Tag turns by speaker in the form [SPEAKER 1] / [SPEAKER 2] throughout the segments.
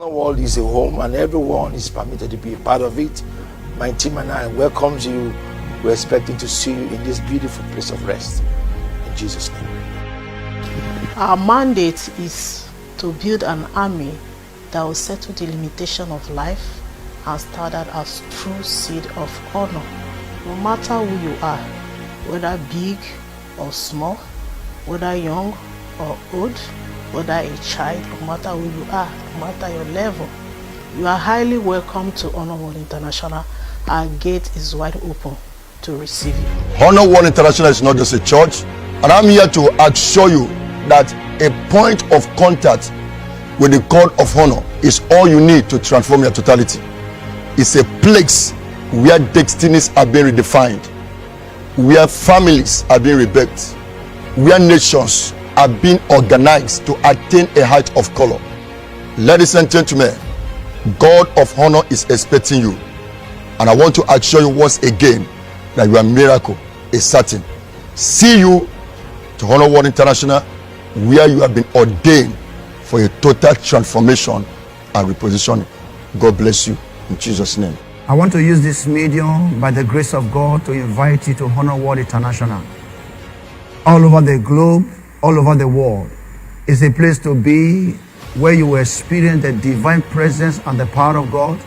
[SPEAKER 1] The world is a home and everyone is permitted to be a part of it. My team and I welcome you. We're expecting to see you in this beautiful place of rest. In Jesus' name.
[SPEAKER 2] Our mandate is to build an army that will settle the limitation of life and start out as true seed of honor. No matter who you are, whether big or small, whether young or old, whether a child, no matter who you are, no matter your level, you are highly welcome to Honor World International. Our gate is wide open to receive you.
[SPEAKER 3] Honor World International is not just a church, and I'm here to assure you that a point of contact with the God of honor is all you need to transform your totality. It's a place where destinies are being redefined, where families are being rebuilt, where nations are being organized to attain a height of color. Ladies and gentlemen, God of honor is expecting you, and I want to assure you once again that your miracle is certain. See you to Honor World International, where you have been ordained for a total transformation and repositioning. God bless you in Jesus' name.
[SPEAKER 4] I want to use this medium by the grace of God to invite you to Honor World International. All over the globe, all over the world, is a place to be where you will experience the divine presence and the power of God.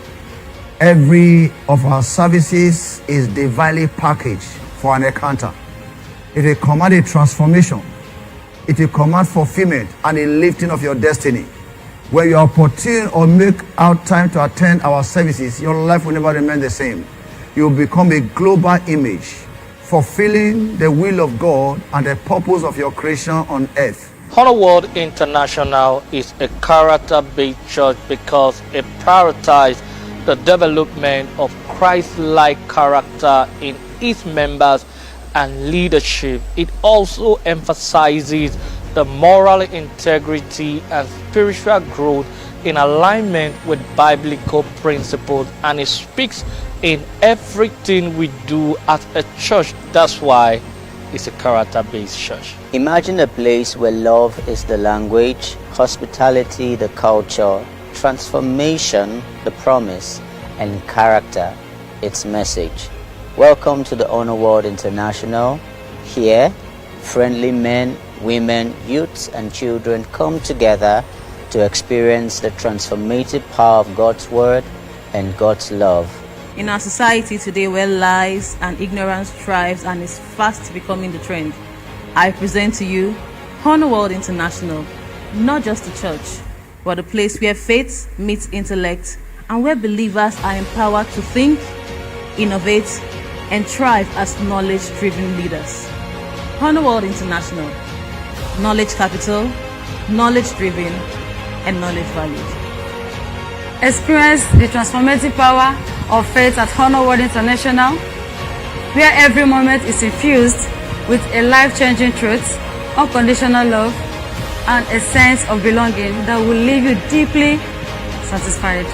[SPEAKER 4] Every of our services is divinely packaged for an encounter. It will command a transformation. It will command fulfillment and a lifting of your destiny. When you are opportune or make out time to attend our services, your life will never remain the same. You will become a global image, fulfilling the will of God and the purpose of your creation on earth.
[SPEAKER 5] Honor World International is a character-based church because it prioritizes the development of Christ-like character in its members and leadership. It also emphasizes the moral integrity and spiritual growth in alignment with biblical principles, and it speaks in everything we do as a church. That's why it's a character-based church.
[SPEAKER 6] Imagine a place where love is the language, hospitality the culture, transformation the promise, and character its message. Welcome to the Honor World International. Here, friendly men, women, youths, and children come together to experience the transformative power of God's Word and God's love.
[SPEAKER 7] In our society today, where lies and ignorance thrives and is fast becoming the trend, I present to you Honor World International, not just a church, but a place where faith meets intellect and where believers are empowered to think, innovate, and thrive as knowledge-driven leaders. Honor World International, knowledge capital, knowledge-driven, and knowledge valued.
[SPEAKER 8] Experience the transformative power of faith at Honor World International, where every moment is infused with a life-changing truth, unconditional love, and a sense of belonging that will leave you deeply satisfied.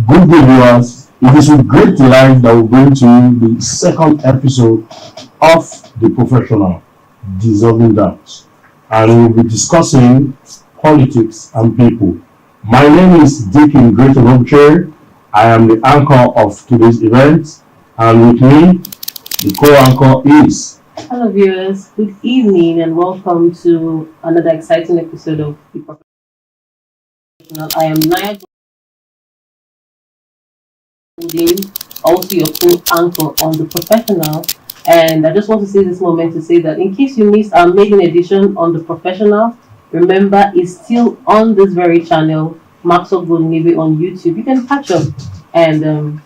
[SPEAKER 9] Good day, viewers. It is with great delight that we bring to you the second episode of The Professional, Dissolving Doubts, and we'll be discussing politics and people. My name is Deacon Great Chair. I am the anchor of today's event, and with me, the co-anchor is...
[SPEAKER 10] Hello viewers, good evening and welcome to another exciting episode of The Professional. I am Naya, also your co-anchor on The Professional, and I just want to say this moment to say that in case you missed our maiden edition on The Professional, remember it's still on this very channel, Maxwell on YouTube. You can catch up and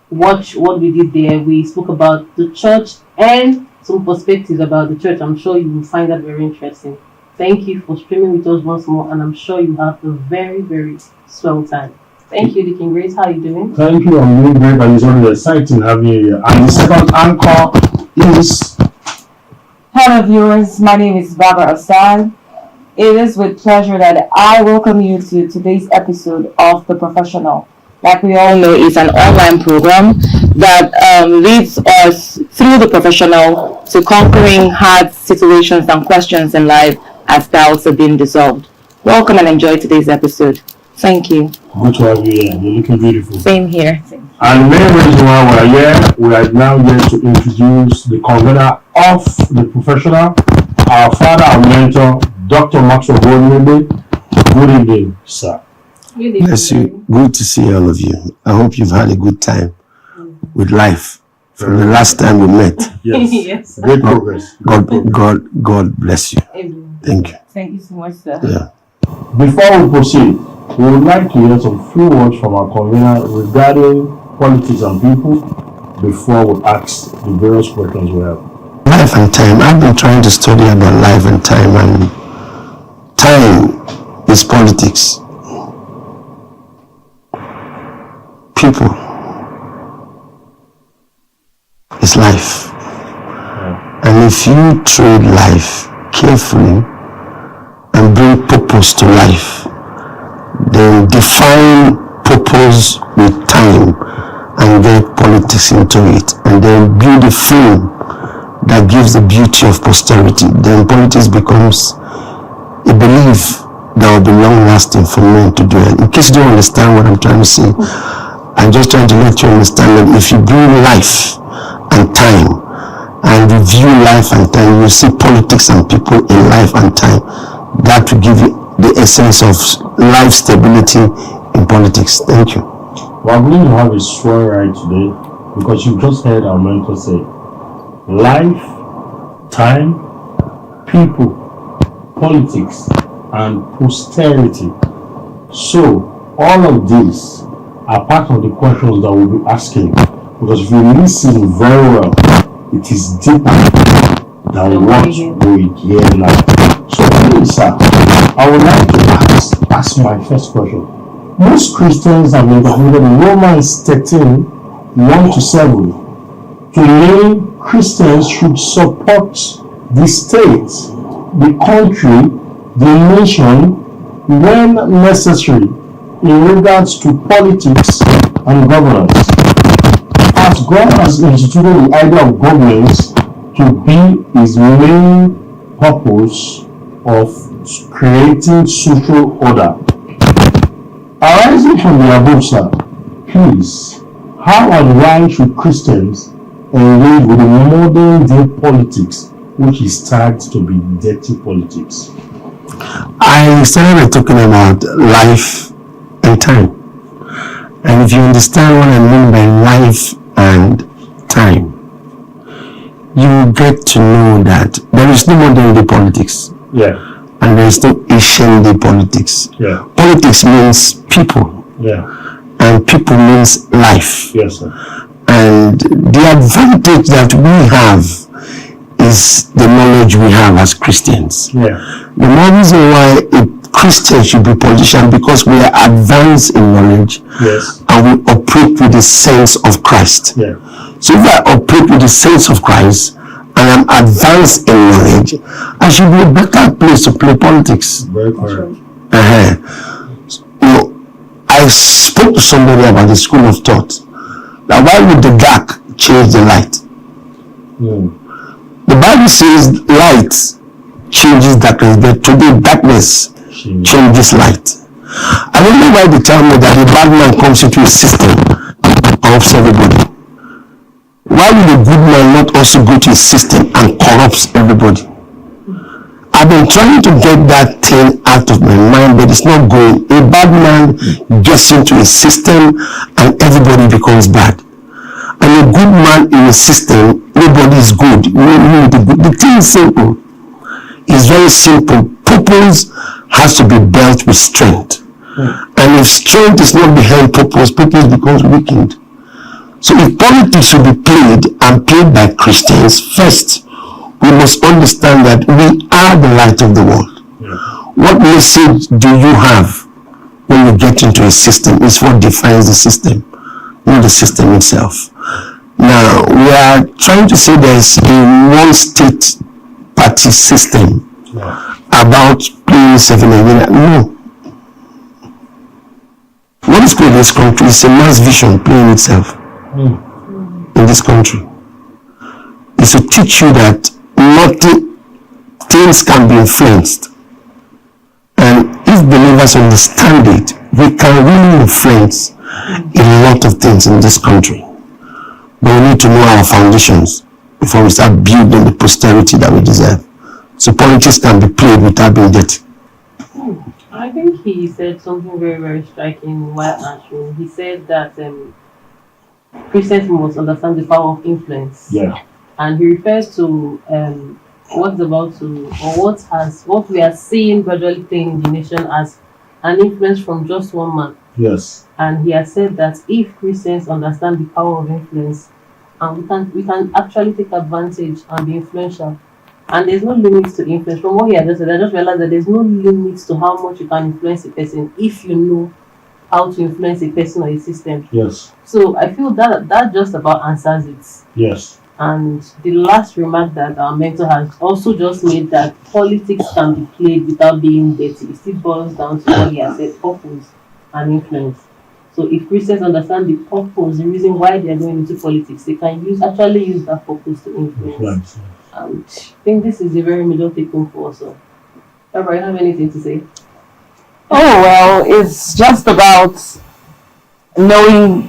[SPEAKER 10] watch what we did there. We spoke about the church and some perspectives about the church. I'm sure you will find that very interesting. Thank you for streaming with us once more, and I'm sure you have a very, very swell time. Thank you, Deacon Grace. How are you doing?
[SPEAKER 9] Thank you. I'm doing great, and it's always exciting having you here. And the second anchor is...
[SPEAKER 11] Hello, viewers. My name is Barbara Assad. It is with pleasure that I welcome you to today's episode of The Professional. Like we all know, it's an online program that leads us through the professional to conquering hard situations and questions in life as doubts are being dissolved. Welcome and enjoy today's episode. Thank you.
[SPEAKER 9] Good to have you here. You're looking beautiful.
[SPEAKER 11] Same here.
[SPEAKER 9] And the main reason why we're here, we are now here to introduce the convener of The Professional, our father and mentor, Dr. Maxwell. Good evening, sir.
[SPEAKER 1] Bless you. Good to see all of you. I hope you've had a good time with life from the last time we met.
[SPEAKER 9] Yes.
[SPEAKER 11] Yes.
[SPEAKER 9] Great progress.
[SPEAKER 1] God bless you.
[SPEAKER 11] Amen.
[SPEAKER 1] Thank you.
[SPEAKER 11] Thank you so much, sir.
[SPEAKER 1] Yeah.
[SPEAKER 9] Before we proceed, we would like to hear some few words from our convener regarding politics and people before we ask the various questions we have.
[SPEAKER 1] Life and time. I've been trying to study about life and time, and time is politics. People is life. And if you trade life carefully and bring purpose to life, then define purpose with time and get politics into it, and then build a film that gives the beauty of posterity. Then politics becomes a belief that will be long lasting for men to do. And in case you don't understand what I'm trying to say, I'm just trying to let you understand that if you bring life and time and review life and time, you see politics and people in life and time. That will give you the essence of life stability in politics. Thank you.
[SPEAKER 9] We're going to have a swear right today because you just heard our mentor say life, time, people, politics, and posterity. So all of these are part of the questions that we'll be asking, because if you listen very well, it is deeper than what we hear now. So please, sir, I would like to ask my first question. Most Christians have interpreted Romans 13, 1-7 to mean Christians should support the state, the country, the nation when necessary in regards to politics and governance. As God has instituted the idea of governance to be his main purpose of creating social order. Arising from the above, sir, please, how and why should Christians engage with the modern day politics, which is tagged to be dirty politics?
[SPEAKER 1] I started by talking about life and time. And if you understand what I mean by life and time, you get to know that there is no modern day politics.
[SPEAKER 9] Yeah.
[SPEAKER 1] And there is no ancient day politics.
[SPEAKER 9] Yeah.
[SPEAKER 1] Politics means people.
[SPEAKER 9] Yeah.
[SPEAKER 1] And people means life.
[SPEAKER 9] Yes, sir.
[SPEAKER 1] And the advantage that we have is the knowledge we have as Christians.
[SPEAKER 9] Yeah.
[SPEAKER 1] The more reason why a Christian should be politician, because we are advanced in knowledge.
[SPEAKER 9] Yes.
[SPEAKER 1] And we operate with the sense of Christ.
[SPEAKER 9] Yeah.
[SPEAKER 1] So if I operate with the sense of Christ and I'm advanced in knowledge, I should be a better place to play politics.
[SPEAKER 9] Very correct.
[SPEAKER 1] You know, I spoke to somebody about the school of thought. Now, why would the dark change the light? The Bible says light changes darkness, but today darkness changes light. I don't know why they tell me that a bad man comes into a system and corrupts everybody. Why would a good man not also go to a system and corrupts everybody? I've been trying to get that thing out of my mind, but it's not going. A bad man gets into a system and everybody becomes bad. And a good man in a system, nobody is good. The thing is simple. It's very simple. Purpose has to be built with strength. And if strength is not behind purpose, purpose becomes weakened. So if politics should be played and played by Christians, first, we must understand that we are the light of the world. What message do you have when you get into a system? It's what defines the system, not the system itself. Now, we are trying to say there's a one-state party system, about playing 7 No. What is good in this country is a mass vision playing itself in this country. It's to teach you that nothing, things can be influenced. And if believers understand it, we can really influence a lot of things in this country. But we need to know our foundations before we start building the posterity that we deserve. So politics can be played without being dirty.
[SPEAKER 10] I think he said something very, very striking while answering. He said that Christians must understand the power of influence.
[SPEAKER 9] Yeah.
[SPEAKER 10] And he refers to what's about to, or what we are seeing gradually playing in the nation as an influence from just one man.
[SPEAKER 9] Yes.
[SPEAKER 10] And he has said that if Christians understand the power of influence, and we can actually take advantage and be influential. And there's no limits to influence. From what he has just said, I just realized that there's no limits to how much you can influence a person if you know how to influence a person or a system.
[SPEAKER 9] Yes.
[SPEAKER 10] So I feel that just about answers it.
[SPEAKER 9] Yes.
[SPEAKER 10] And the last remark that our mentor has also just made, that politics can be played without being dirty. It still boils down to what he has said, purpose and influence. So if Christians understand the purpose, the reason why they are going into politics, they can actually use that purpose to influence.
[SPEAKER 9] Right.
[SPEAKER 10] And I think this is a very major take home for us all. Barbara, you have anything to say?
[SPEAKER 11] Oh, well, it's just about knowing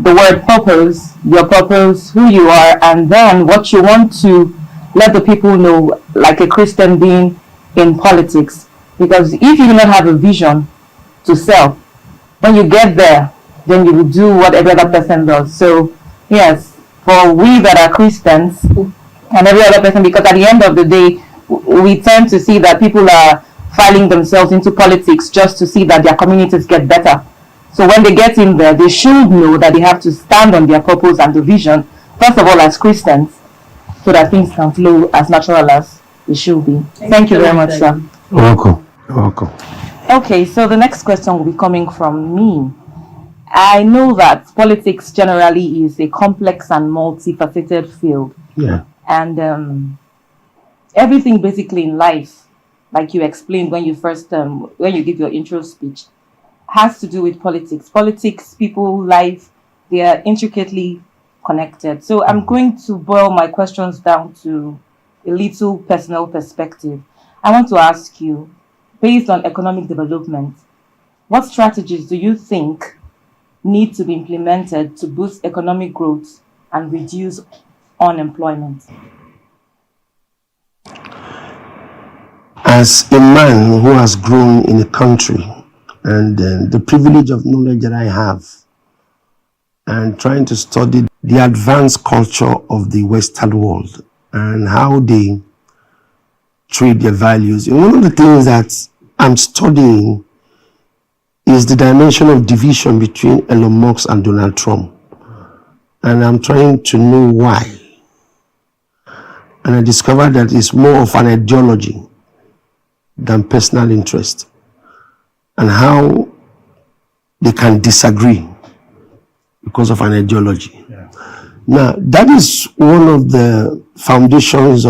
[SPEAKER 11] the word purpose, your purpose, who you are, and then what you want to let the people know, like a Christian being in politics. Because if you do not have a vision to sell, when you get there, then you will do what every other person does. So, yes, for we that are Christians, and every other person, because at the end of the day, we tend to see that people are filing themselves into politics just to see that their communities get better. So when they get in there, they should know that they have to stand on their purpose and the vision, first of all as Christians, so that things can flow as natural as it should be. Thank you very much, sir.
[SPEAKER 1] You're welcome. You're welcome.
[SPEAKER 11] Okay, so the next question will be coming from me. I know that politics generally is a complex and multifaceted field.
[SPEAKER 1] Yeah.
[SPEAKER 11] And everything basically in life, like you explained when you first, when you give your intro speech, has to do with politics. Politics, people, life, they are intricately connected. So I'm going to boil my questions down to a little personal perspective. I want to ask you, based on economic development, what strategies do you think need to be implemented to boost economic growth and reduce unemployment?
[SPEAKER 1] As a man who has grown in a country, and the privilege of knowledge that I have, and trying to study the advanced culture of the Western world and how they treat their values. And one of the things that I'm studying is the dimension of division between Elon Musk and Donald Trump. And I'm trying to know why. And I discovered that it's more of an ideology than personal interest, and how they can disagree because of an ideology.
[SPEAKER 9] Yeah.
[SPEAKER 1] Now, that is one of the foundations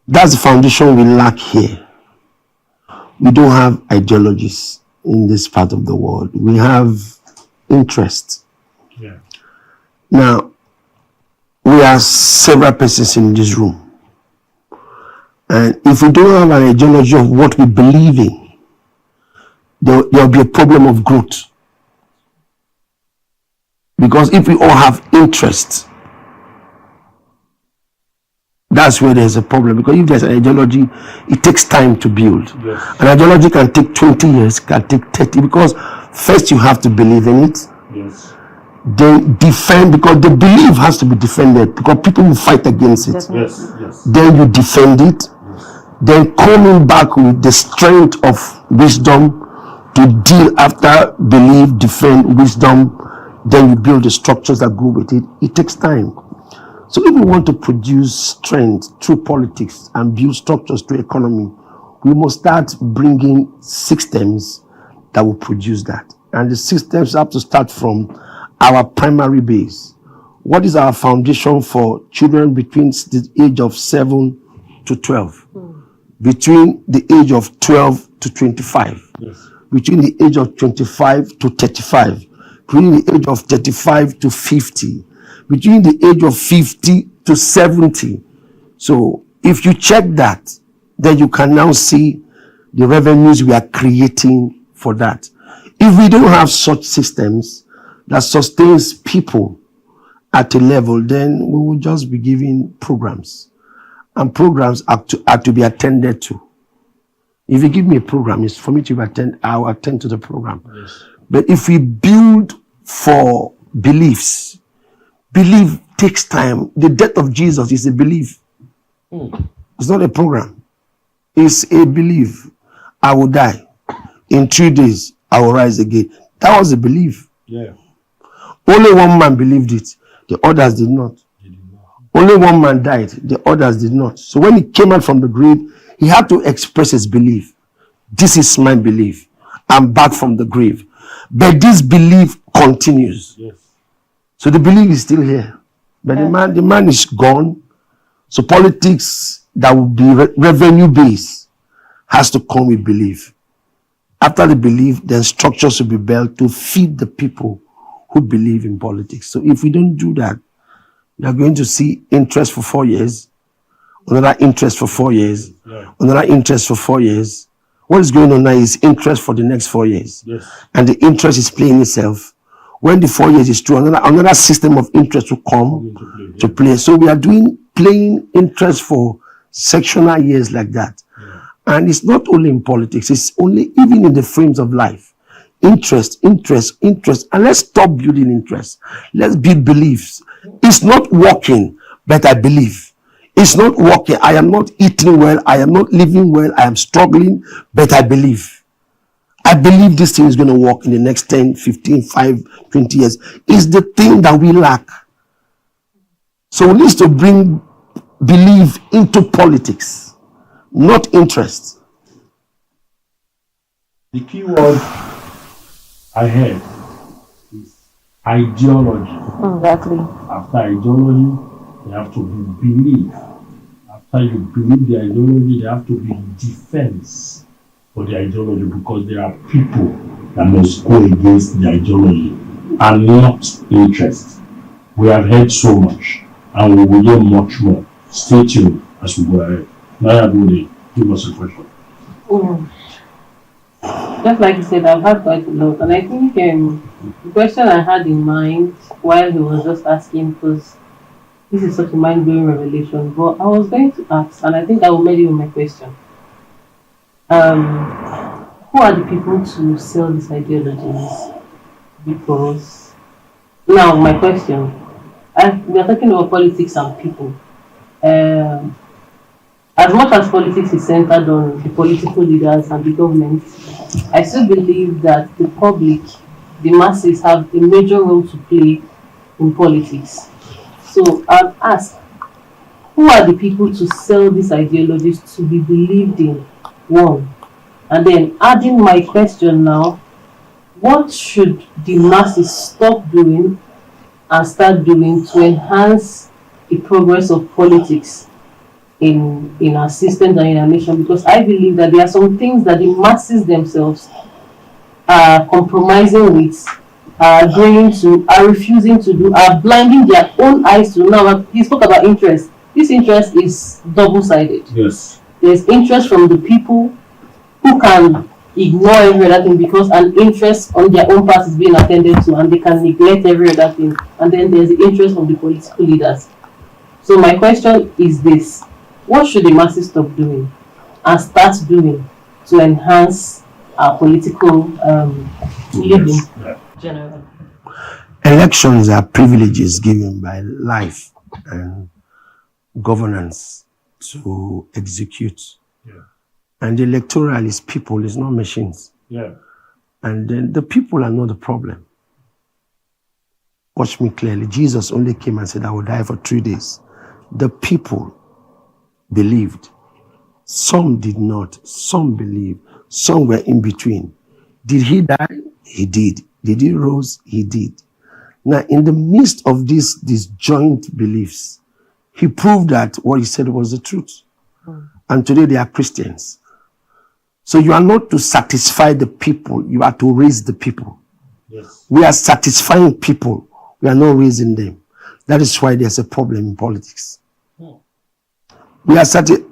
[SPEAKER 1] that's the foundation we lack here. We don't have ideologies in this part of the world. We have interest.
[SPEAKER 9] Yeah.
[SPEAKER 1] Now, we are several persons in this room. And if we don't have an ideology of what we believe in, there'll be a problem of growth. Because if we all have interest, that's where there's a problem. Because if there's an ideology, it takes time to build.
[SPEAKER 9] Yes.
[SPEAKER 1] An ideology can take 20 years, can take 30, because first you have to believe in it.
[SPEAKER 9] Yes.
[SPEAKER 1] Then defend, because the belief has to be defended, because people will fight against it.
[SPEAKER 9] Yes. Yes.
[SPEAKER 1] Then you defend it. Then coming back with the strength of wisdom to deal after belief, defend wisdom, then you build the structures that go with it. It takes time. So if we want to produce strength through politics and build structures to economy, we must start bringing systems that will produce that. And the systems have to start from our primary base. What is our foundation for children between the age of 7 to 12? between the age of 12 to 25, between the age of 25 to 35, between the age of 35 to 50, between the age of 50 to 70. So if you check that, then you can now see the revenues we are creating for that. If we don't have such systems that sustains people at a level, then we will just be giving programs. And programs are to be attended to. If you give me a program, it's for me to attend, I'll attend to the program. Yes. But if we build for beliefs, belief takes time. The death of Jesus is a belief. It's not a program. It's a belief. I will die. In 3 days, I will rise again. That was a belief.
[SPEAKER 9] Yeah.
[SPEAKER 1] Only one man believed it. The others did not. Only one man died. The others did not. So when he came out from the grave, he had to express his belief. This is my belief. I'm back from the grave. But this belief continues.
[SPEAKER 9] Yes.
[SPEAKER 1] So the belief is still here. But the man is gone. So politics that will be revenue based has to come with belief. After the belief, then structures will be built to feed the people who believe in politics. So if we don't do that, you are going to see interest for 4 years, another interest for 4 years, another interest for 4 years. What is going on now is interest for the next 4 years.
[SPEAKER 9] Yes.
[SPEAKER 1] And the interest is playing itself. When the 4 years is through, another system of interest will come to play. So we are playing interest for sectional years like that. And it's not only in politics, it's only even in the frames of life. Interest. And let's stop building interest. Let's build beliefs. It's not working, but I believe. It's not working. I am not eating well. I am not living well. I am struggling, but I believe. I believe this thing is going to work in the next 10, 15, 5, 20 years. It's the thing that we lack. So we need to bring belief into politics, not interest.
[SPEAKER 9] The key word I heard is ideology.
[SPEAKER 11] Exactly.
[SPEAKER 9] After ideology, there have to be belief. After you believe the ideology, there have to be defense for the ideology, because there are people that must go against the ideology and not interest. We have heard so much, and we will hear much more. Stay tuned as we go ahead. Naya Bode, give us a question.
[SPEAKER 10] Just like you said, I've had quite a lot, and I think the question I had in mind while he was just asking, because this is such a mind-blowing revelation, but I was going to ask, and I think I will meet you with my question. Who are the people to sell these ideologies? Because now my question, we are talking about politics and people. As much as politics is centered on the political leaders and the government, I still believe that the public, the masses, have a major role to play in politics. So I'll ask, who are the people to sell these ideologies to be believed in? One. And then adding my question now, what should the masses stop doing and start doing to enhance the progress of politics in our system and in our nation? Because I believe that there are some things that the masses themselves are compromising with, are refusing to do, are blinding their own eyes to. Now, he spoke about interest. This interest is double-sided.
[SPEAKER 9] Yes.
[SPEAKER 10] There's interest from the people who can ignore every other thing because an interest on their own part is being attended to, and they can neglect every other thing. And then there's the interest from the political leaders. So my question is this: what should the masses stop doing and start doing to enhance our political living? Generally,
[SPEAKER 1] Elections are privileges given by life and governance to execute. And the electoral is people, it's not machines. And then the people are not the problem. Watch me clearly. Jesus only came and said, I will die for 3 days. The people believed. Some did not. Some believed. Some were in between. Did he die? He did. Did he rose? He did. Now, in the midst of these joint beliefs, he proved that what he said was the truth. And today they are Christians. So you are not to satisfy the people, you are to raise the people.
[SPEAKER 9] Yes.
[SPEAKER 1] We are satisfying people, we are not raising them. That is why there's a problem in politics. We are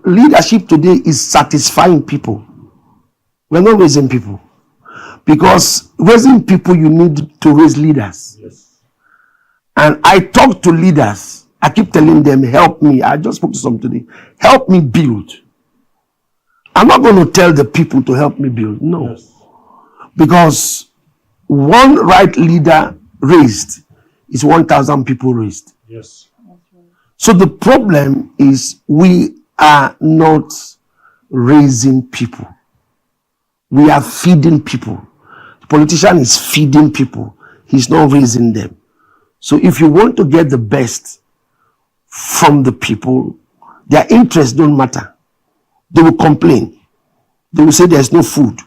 [SPEAKER 1] leadership today is satisfying people. We are not raising people. Because raising people, you need to raise leaders.
[SPEAKER 9] Yes.
[SPEAKER 1] And I talk to leaders. I keep telling them, help me. I just spoke to some today. Help me build. I'm not going to tell the people to help me build. No.
[SPEAKER 9] Yes.
[SPEAKER 1] Because one right leader raised is 1,000 people raised.
[SPEAKER 9] Yes.
[SPEAKER 1] So the problem is we are not raising people. We are feeding people. The politician is feeding people. He's not raising them. So if you want to get the best from the people, their interests don't matter. They will complain. They will say there's no food.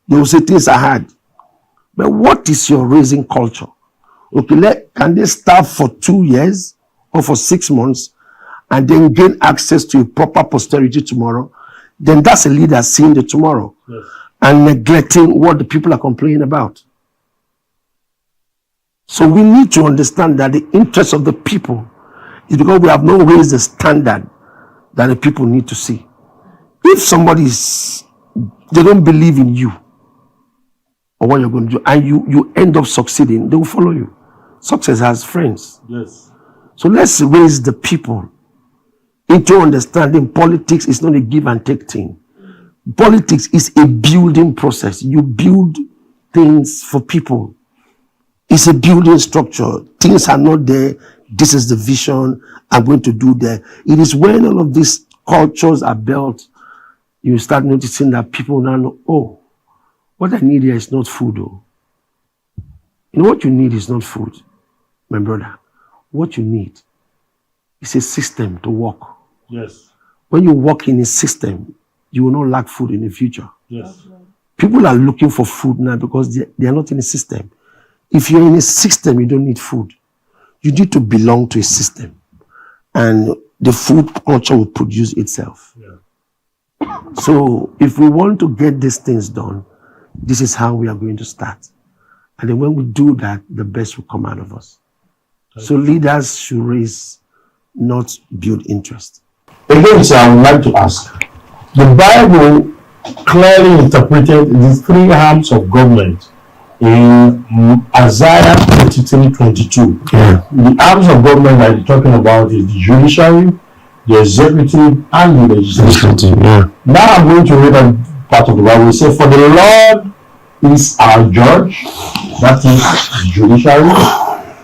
[SPEAKER 1] They will say things are hard. But what is your raising culture? Okay, can they starve for 2 years or for 6 months and then gain access to a proper posterity tomorrow? Then that's a leader seeing the tomorrow.
[SPEAKER 9] Yes.
[SPEAKER 1] And neglecting what the people are complaining about. So we need to understand that the interest of the people is because we have not raised the standard that the people need to see. If somebody they don't believe in you or what you're going to do, and you end up succeeding, they will follow you. Success has friends.
[SPEAKER 9] Yes.
[SPEAKER 1] So let's raise the people into understanding politics is not a give and take thing. Politics is a building process. You build things for people. It's a building structure. Things are not there. This is the vision I'm going to do there. It is when all of these cultures are built, you start noticing that people now know, oh, what I need here is not food. Oh. You know what you need is not food, my brother. What you need is a system to work.
[SPEAKER 9] Yes.
[SPEAKER 1] When you work in a system, you will not lack food in the future.
[SPEAKER 9] Yes.
[SPEAKER 1] People are looking for food now because they are not in a system. If you're in a system, you don't need food. You need to belong to a system. And the food culture will produce itself.
[SPEAKER 9] Yeah.
[SPEAKER 1] So if we want to get these things done, this is how we are going to start. And then when we do that, the best will come out of us. So leaders should raise, not build interest.
[SPEAKER 9] Again, sir, I would like to ask. The Bible clearly interpreted the 3 arms of government in Isaiah 33:22.
[SPEAKER 1] Yeah.
[SPEAKER 9] The arms of government that you're talking about is the judiciary, the executive, and the legislative.
[SPEAKER 1] Yeah.
[SPEAKER 9] Now I'm going to read a part of the Bible. It says, for the Lord is our judge, that is the judiciary,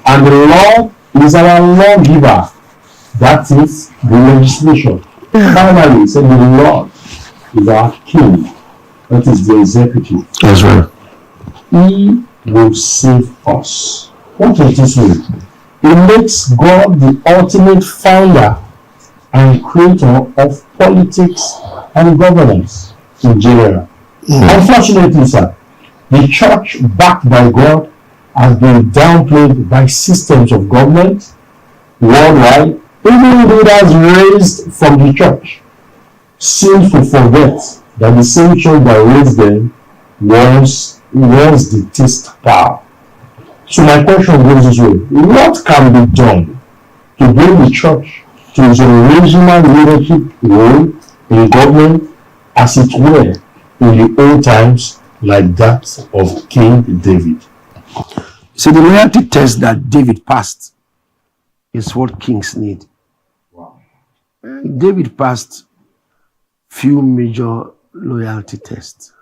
[SPEAKER 9] and the Lord is our lawgiver, that is the legislation. Finally, it said the Lord is our king, that is the executive.
[SPEAKER 1] That's right.
[SPEAKER 9] He will save us. What does this mean? It makes God the ultimate founder and creator of politics and governance in general. Unfortunately, sir, the church backed by God has been downplayed by systems of government worldwide, even leaders raised from the church seem to forget that the same church that raised them was the taste power. So my question goes this way: what can be done to bring the church to its original leadership role in government, as it were in the old times, like that of King David?
[SPEAKER 1] So the loyalty test that David passed is what kings need.
[SPEAKER 9] Wow.
[SPEAKER 1] David passed few major loyalty tests.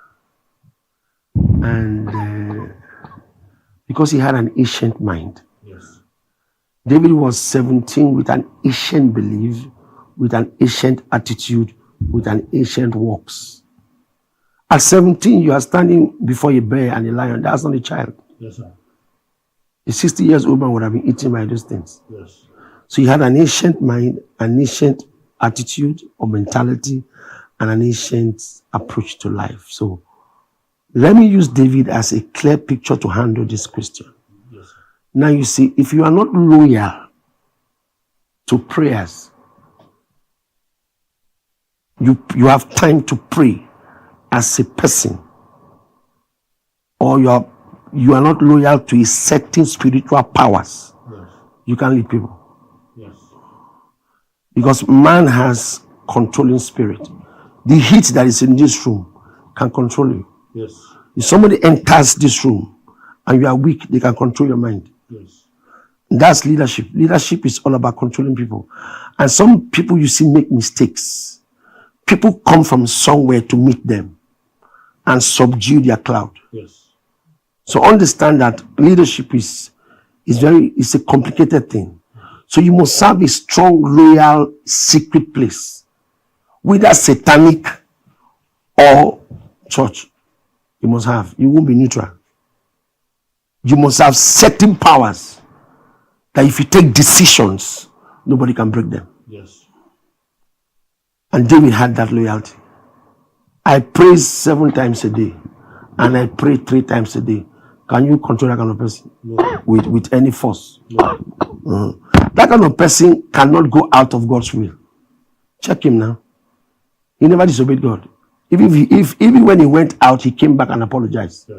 [SPEAKER 1] And because he had an ancient mind.
[SPEAKER 9] Yes.
[SPEAKER 1] David was 17 with an ancient belief, with an ancient attitude, with an ancient works. At 17, you are standing before a bear and a lion. That's not a child.
[SPEAKER 9] Yes, sir.
[SPEAKER 1] A 60 years old man would have been eaten by those things.
[SPEAKER 9] Yes.
[SPEAKER 1] So he had an ancient mind, an ancient attitude or mentality, and an ancient approach to life. So let me use David as a clear picture to handle this question.
[SPEAKER 9] Yes.
[SPEAKER 1] Now you see, if you are not loyal to prayers, you have time to pray as a person, or you are not loyal to a certain spiritual powers, you can't lead people. Because man has controlling spirit. The heat that is in this room can control you. If somebody enters this room and you are weak, they can control your mind. That's leadership. Leadership is all about controlling people. And some people you see make mistakes. People come from somewhere to meet them and subdue their cloud. So understand that leadership is a complicated thing. So you must have a strong, loyal, secret place, whether satanic or church. You must have. You won't be neutral. You must have certain powers that if you take decisions, nobody can break them. And David had that loyalty. I pray 7 times a day, and I pray 3 times a day. Can you control that kind of person? No. With any force? No. That kind of person cannot go out of God's will. Check him now. He never disobeyed God. Even when he went out, he came back and apologized.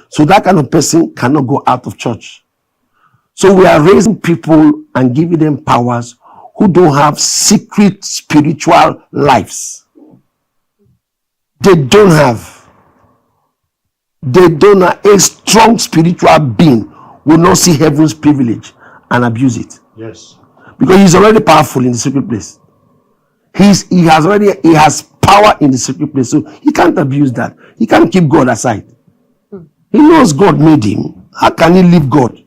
[SPEAKER 1] So that kind of person cannot go out of church. So we are raising people and giving them powers who don't have secret spiritual lives. They don't have a strong spiritual being will not see heaven's privilege and abuse it. Because he's already powerful in the secret place. He has power in the secret place, so he can't abuse that. He can't keep God aside. He knows God made him. How can he leave God?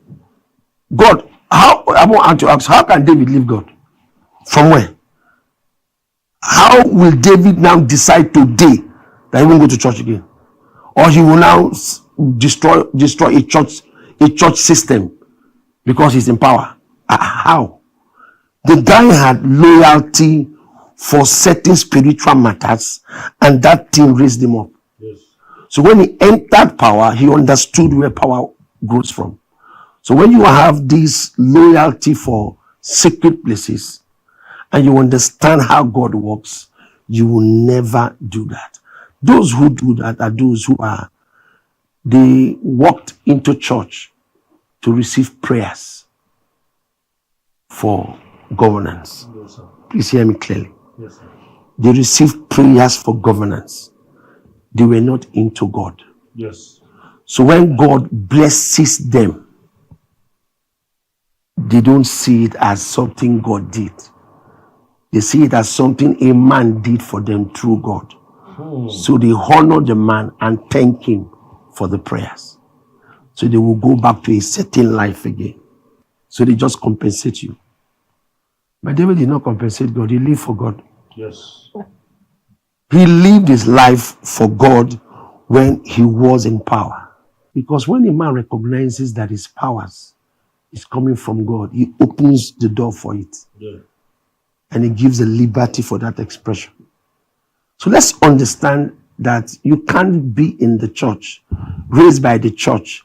[SPEAKER 1] I want to ask, how can David leave God? From where? How will David now decide today that he won't go to church again? Or he will now destroy a church system because he's in power? How? The guy had loyalty for certain spiritual matters, and that thing raised him up. So when he entered power, he understood where power grows from. So when you have this loyalty for secret places, and you understand how God works, you will never do that. Those who do that are those who they walked into church to receive prayers for governance. Please hear me clearly. They received prayers for governance. They were not into God. So when God blesses them, they don't see it as something God did. They see it as something a man did for them through God. So they honor the man and thank him for the prayers. So they will go back to a certain life again. So they just compensate you. But David did not compensate God. He lived for God. He lived his life for God when he was in power. Because when a man recognizes that his powers is coming from God, he opens the door for it. And he gives a liberty for that expression. So let's understand that you can't be in the church, raised by the church.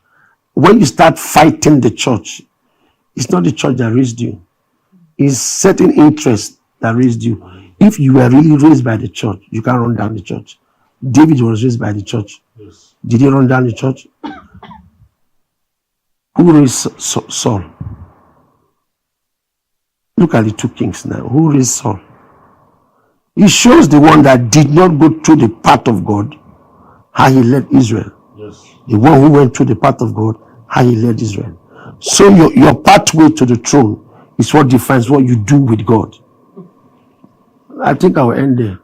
[SPEAKER 1] When you start fighting the church, it's not the church that raised you. It's certain interest that raised you. If you were really raised by the church, you can't run down the church. David was raised by the church. Did he run down the church? Who raised Saul? Look at the 2 kings now. Who raised Saul? He shows the one that did not go through the path of God, how he led Israel. The one who went through the path of God, how he led Israel. So your pathway to the throne is what defines what you do with God. I think I will end there.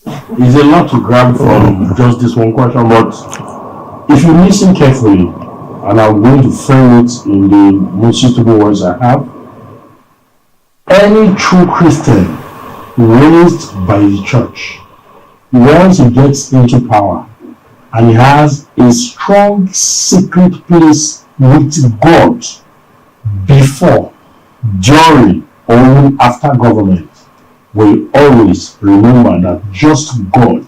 [SPEAKER 9] It's a lot to grab from just this one question, but if you listen carefully, and I'm going to frame it in the most suitable words I have, any true Christian raised by the church, once he gets into power and he has a strong secret place with God before, during, or even after government, will always remember that just God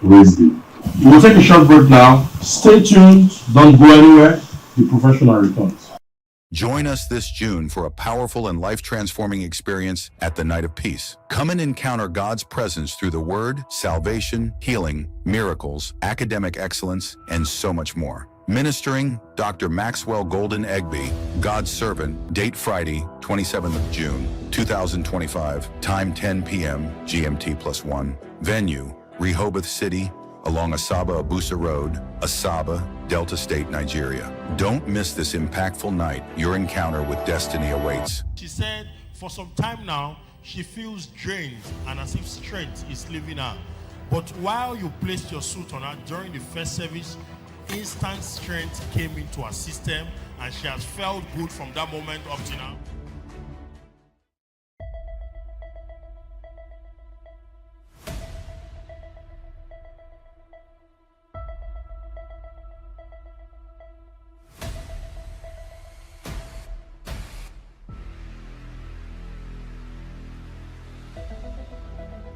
[SPEAKER 9] raised him. We'll take a short break now. Stay tuned, don't go anywhere. The Professional returns.
[SPEAKER 12] Join us this June for a powerful and life-transforming experience at the Night of Peace. Come and encounter God's presence through the Word, salvation, healing, miracles, academic excellence, and so much more. Ministering, Dr. Maxwell Golden Egbe, God's Servant, date Friday, 27th of June, 2025, time 10 p.m. GMT+1. Venue, Rehoboth City, along Asaba Abusa Road, Asaba, Delta State, Nigeria. Don't miss this impactful night. Your encounter with destiny awaits.
[SPEAKER 13] She said for some time now, she feels drained and as if strength is leaving her. But while you placed your suit on her during the first service, instant strength came into her system and she has felt good from that moment up to now.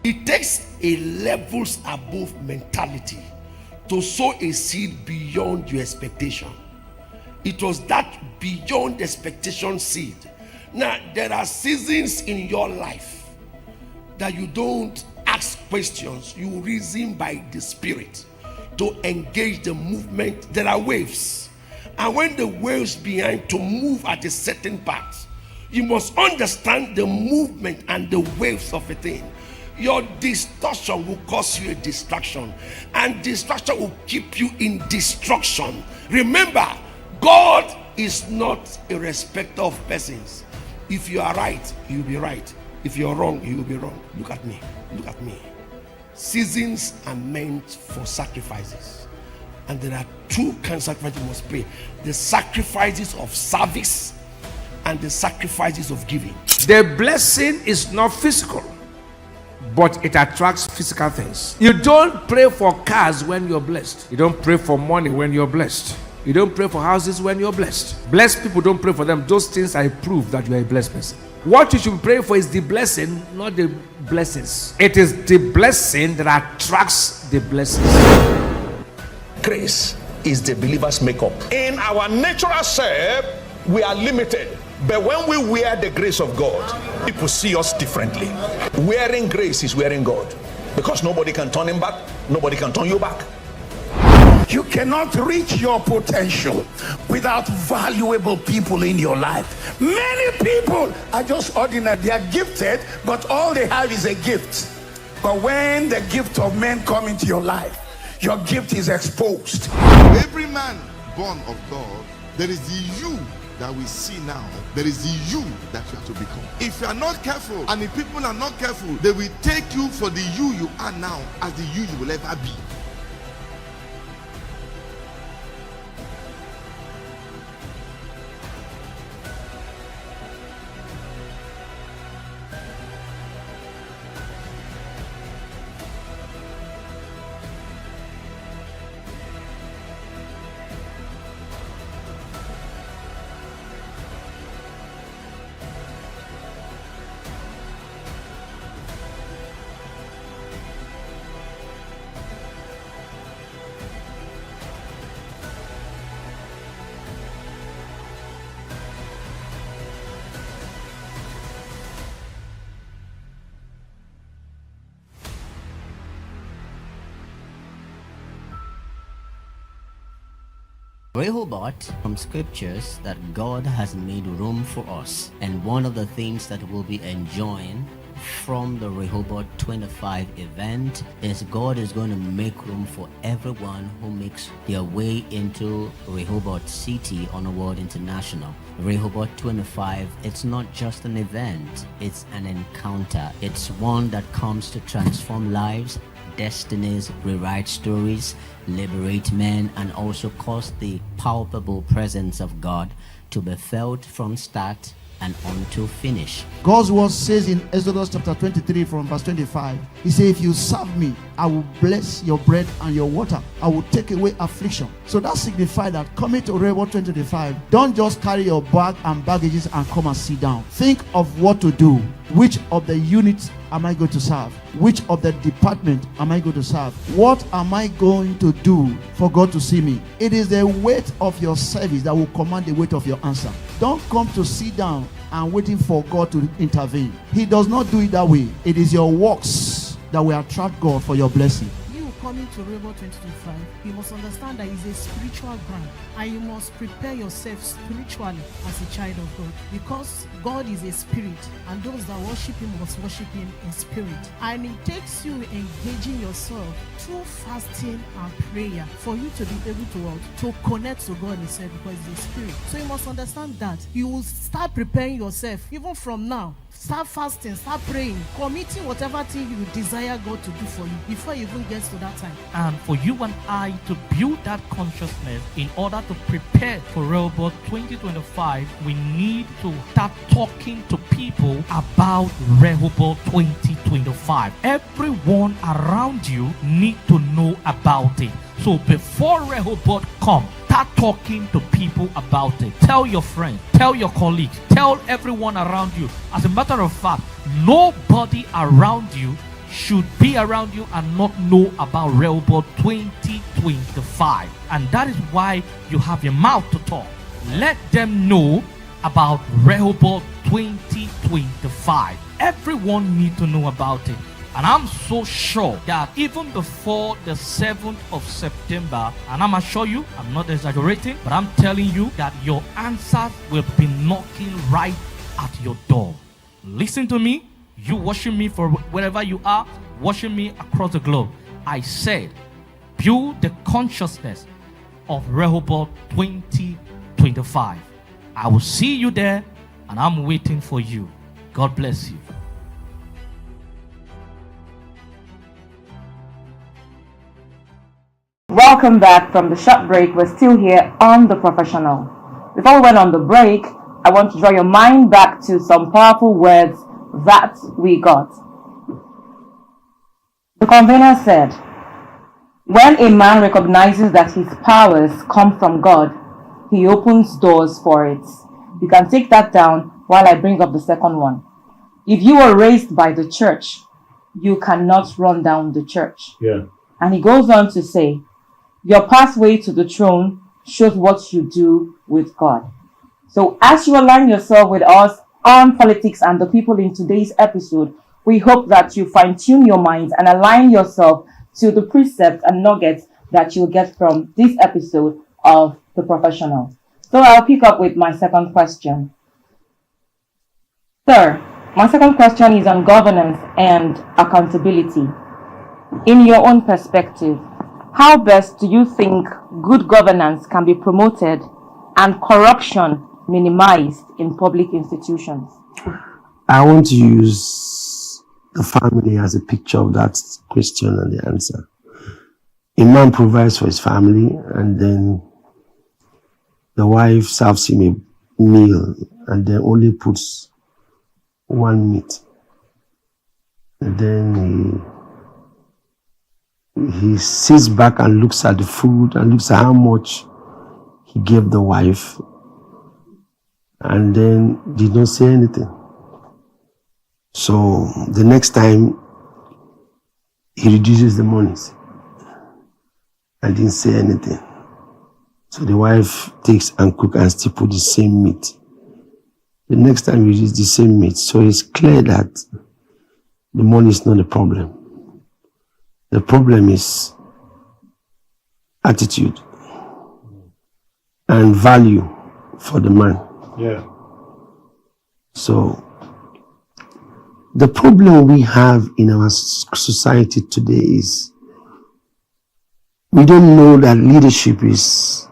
[SPEAKER 14] It takes a levels above mentality to sow a seed beyond your expectation. It was that beyond expectation seed. Now, there are seasons in your life that you don't ask questions, you reason by the Spirit to engage the movement. There are waves, and when the waves behind to move at a certain path, you must understand the movement and the waves of a thing. Your distortion will cause you a distraction, and distraction will keep you in destruction. Remember, God is not a respecter of persons. If you are right, you will be right. If you are wrong, you will be wrong. Look at me. Look at me. Seasons are meant for sacrifices, and there are two kinds of sacrifices you must pay: the sacrifices of service and the sacrifices of giving.
[SPEAKER 15] The blessing is not physical, but it attracts physical things. You don't pray for cars when you're blessed. You don't pray for money when you're blessed. You don't pray for houses when you're blessed. Blessed people don't pray for them. Those things are proof that you are a blessed person. What you should pray for is the blessing, not the blessings. It is the blessing that attracts the blessings.
[SPEAKER 16] Grace is the believer's makeup. In our natural self, we are limited. But when we wear the grace of God, people see us differently. Wearing grace is wearing God, because nobody can turn him back, nobody can turn you back.
[SPEAKER 17] You cannot reach your potential without valuable people in your life. Many people are just ordinary. They are gifted, but all they have is a gift. But when the gift of men come into your life, your gift is exposed.
[SPEAKER 18] Every man born of God, there is the you that we see now. There is the you that you have to become. If you are not careful, and if people are not careful, they will take you for the you are now as the you will ever be.
[SPEAKER 19] Rehoboth from scriptures that God has made room for us, and one of the things that we'll be enjoying from the Rehoboth 25 event is God is going to make room for everyone who makes their way into Rehoboth City on a World International. Rehoboth 25, it's not just an event, it's an encounter. It's one that comes to transform lives, destinies, rewrite stories, liberate men, and also cause the palpable presence of God to be felt from start and unto finish.
[SPEAKER 20] God's word says in Exodus chapter 23 from verse 25, he says, if you serve me, I will bless your bread and your water. I will take away affliction. So that signifies that coming to Rehoboth 2025, don't just carry your bag and baggages and come and sit down. Think of what to do Which of the units am I going to serve? Which of the department am I going to serve? What am I going to do for God to see me? It is the weight of your service that will command the weight of your answer. Don't come to sit down and waiting for God to intervene. He does not do it that way. It is your works that will attract God for your blessing.
[SPEAKER 2] Coming to Rebel 2025, you must understand that it's a spiritual ground, and you must prepare yourself spiritually as a child of God, because God is a spirit, and those that worship Him must worship Him in spirit. And it takes you engaging yourself through fasting and prayer for you to be able to connect to God Himself, because He's a spirit. So you must understand that you will start preparing yourself even from now. Start fasting, start praying, committing whatever thing you desire God to do for you before you even get to that time.
[SPEAKER 5] And for you and I to build that consciousness in order to prepare for Rehoboth 2025, we need to start talking to people about Rehoboth 2025. Everyone around you need to know about it. So before Rehoboth comes, start talking to people about it. Tell your friends, tell your colleagues, tell everyone around you. As a matter of fact, nobody around you should be around you and not know about Rehoboth 2025. And that is why you have your mouth to talk. Let them know about Rehoboth 2025. Everyone needs to know about it. And I'm so sure that even before the 7th of September, and I'm assure you, I'm not exaggerating, but I'm telling you that your answers will be knocking right at your door. Listen to me, you watching me for wherever you are, watching me across the globe. I said, build the consciousness of Rehoboth 2025. I will see you there, and I'm waiting for you. God bless you.
[SPEAKER 11] Welcome back from the short break. We're still here on The Professional. Before we went on the break, I want to draw your mind back to some powerful words that we got. The convener said, when a man recognizes that his powers come from God, he opens doors for it. You can take that down while I bring up the second one. If you were raised by the church, you cannot run down the church.
[SPEAKER 9] Yeah.
[SPEAKER 11] And he goes on to say, your pathway to the throne shows what you do with God. So as you align yourself with us on politics and the people in today's episode, we hope that you fine-tune your minds and align yourself to the precepts and nuggets that you'll get from this episode of The Professional. So I'll pick up with my second question. Sir, my second question is on governance and accountability. In your own perspective, how best do you think good governance can be promoted and corruption minimized in public institutions?
[SPEAKER 1] I want to use the family as a picture of that question and the answer. A man provides for his family, and then the wife serves him a meal and then only puts one meat. And then he sits back and looks at the food and looks at how much he gave the wife, and then did not say anything. So the next time he reduces the monies and didn't say anything. So the wife takes and cooks and still put the same meat. The next time he uses the same meat. So it's clear that the money is not the problem. The problem is attitude and value for the man.
[SPEAKER 9] Yeah.
[SPEAKER 1] So the problem we have in our society today is we don't know that leadership is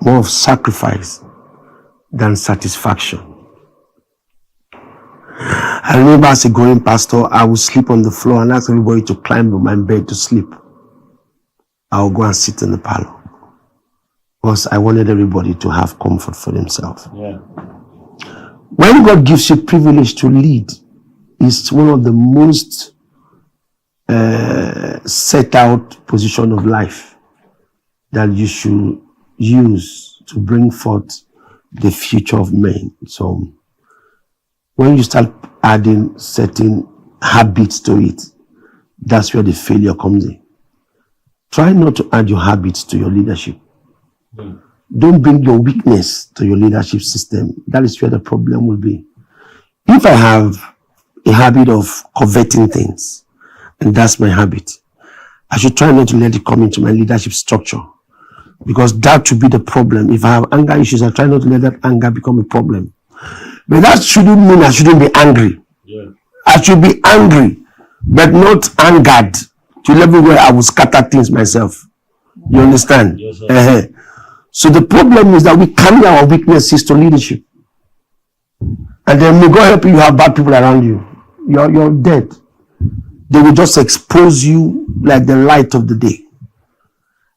[SPEAKER 1] more of sacrifice than satisfaction. I remember as a growing pastor, I would sleep on the floor and ask everybody to climb on my bed to sleep. I would go and sit in the parlor because I wanted everybody to have comfort for themselves.
[SPEAKER 9] Yeah.
[SPEAKER 1] When God gives you privilege to lead, it's one of the most set out position of life that you should use to bring forth the future of men. So When you start adding certain habits to it, that's where the failure comes in. Try not to add your habits to your leadership. Don't bring your weakness to your leadership system. That is where the problem will be. If I have a habit of coveting things, and that's my habit, I should try not to let it come into my leadership structure, because that should be the problem. If I have anger issues, I try not to let that anger become a problem. But that shouldn't mean I shouldn't be angry. I should be angry, but not angered to the level where I will scatter things myself. You understand?
[SPEAKER 9] Yes, sir.
[SPEAKER 1] So the problem is that we carry our weaknesses to leadership. And then may God help you, you have bad people around you. You're dead. They will just expose you like the light of the day.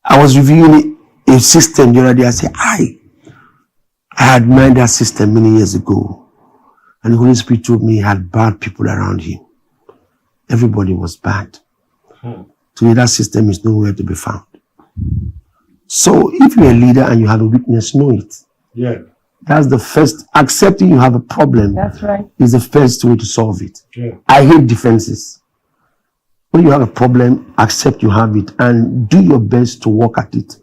[SPEAKER 1] I was reviewing a system the other day. I said, I admired that system many years ago. And the Holy Spirit told me he had bad people around him. Everybody was bad. Today that system is nowhere to be found. So if you're a leader and you have a weakness, know it.
[SPEAKER 9] Yeah.
[SPEAKER 1] That's the first. Accepting you have a problem.
[SPEAKER 11] That's right.
[SPEAKER 1] Is the first way to solve it.
[SPEAKER 9] Yeah.
[SPEAKER 1] I hate defenses. When you have a problem, accept you have it and do your best to work at it.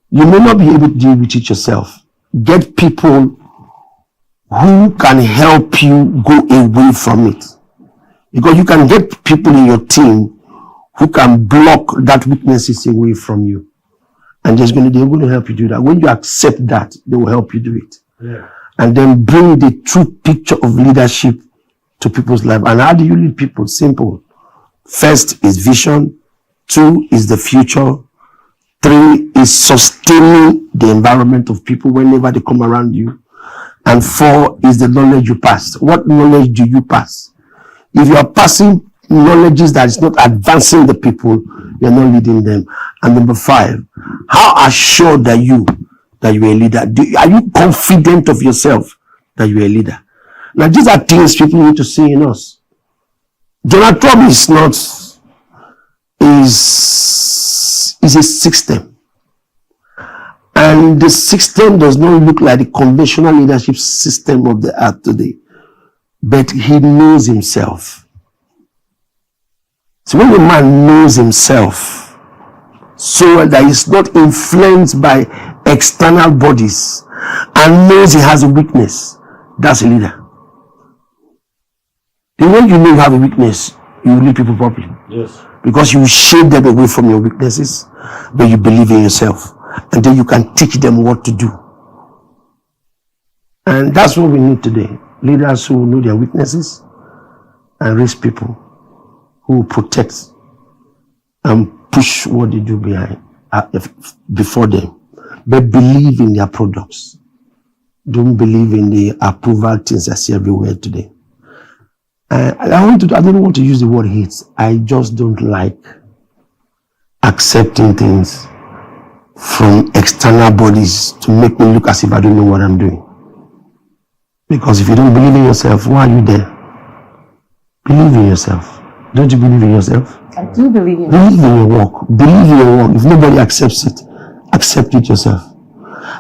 [SPEAKER 1] You may not be able to deal with it yourself. Get people who can help you go away from it. Because you can get people in your team who can block that weaknesses away from you. And they're going to help you do that. When you accept that, they will help you do it.
[SPEAKER 9] Yeah.
[SPEAKER 1] And then bring the true picture of leadership to people's life. And how do you lead people? Simple. First is vision. 2 is the future. 3 is sustaining the environment of people whenever they come around you. And 4 is the knowledge you pass. What knowledge do you pass? If you are passing knowledges that is not advancing the people, you're not leading them. And number 5, how assured are you that you're a leader? Are you confident of yourself that you're a leader? Now, these are things people need to see in us. Donald Trump is a system. And the system does not look like the conventional leadership system of the earth today. But he knows himself. So when a man knows himself, so that he's not influenced by external bodies and knows he has a weakness, that's a leader. The way you know you have a weakness, you will lead people properly.
[SPEAKER 9] Yes.
[SPEAKER 1] Because you shade them away from your weaknesses, but you believe in yourself. And then you can teach them what to do. And that's what we need today. Leaders who know their weaknesses and raise people who protect and push what they do before them, but believe in their products. Don't believe in the approval things I see everywhere today. I don't want to use the word hate. I just don't like accepting things from external bodies to make me look as if I don't know what I'm doing. Because if you don't believe in yourself, why are you there? Believe in yourself. Don't you believe in yourself?
[SPEAKER 11] I do believe in
[SPEAKER 1] Believe in your work. Believe in your work. If nobody accepts it, accept it yourself.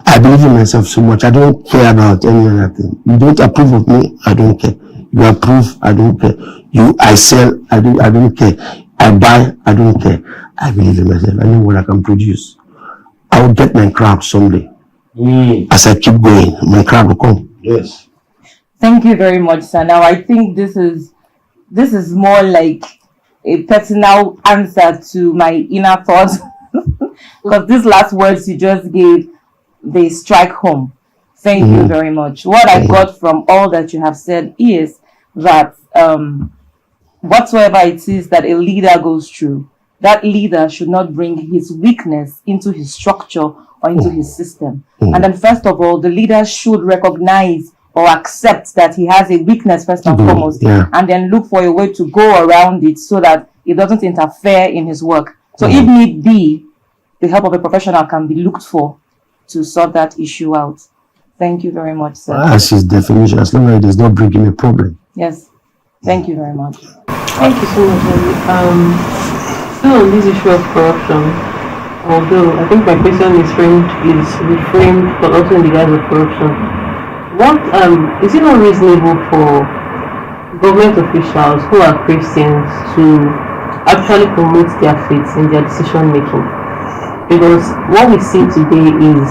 [SPEAKER 1] I believe in myself so much. I don't care about any other thing. You don't approve of me, I don't care. You approve, I don't care. I sell, I don't care. I buy, I don't care. I believe in myself. I know what I can produce. I will get my crowd someday. As I keep going, my crowd will come.
[SPEAKER 9] Yes.
[SPEAKER 11] Thank you very much, sir. Now I think this is more like a personal answer to my inner thoughts, because these last words you just gave, they strike home. Thank you very much. What I got from all that you have said is that whatsoever it is that a leader goes through, that leader should not bring his weakness into his structure or into his system. And then first of all, the leader should recognize or accept that he has a weakness first and foremost, and then look for a way to go around it so that it doesn't interfere in his work. So if need be, the help of a professional can be looked for to sort that issue out. Thank you very much, sir.
[SPEAKER 1] That's his definition, as long as it does not bring him a problem.
[SPEAKER 11] Yes. Thank you very much.
[SPEAKER 10] Thank you so much. Still on this issue of corruption, although I think my question is reframed, but also in the guise of corruption. What is it not reasonable for government officials who are Christians to actually promote their faith in their decision making. Because what we see today is,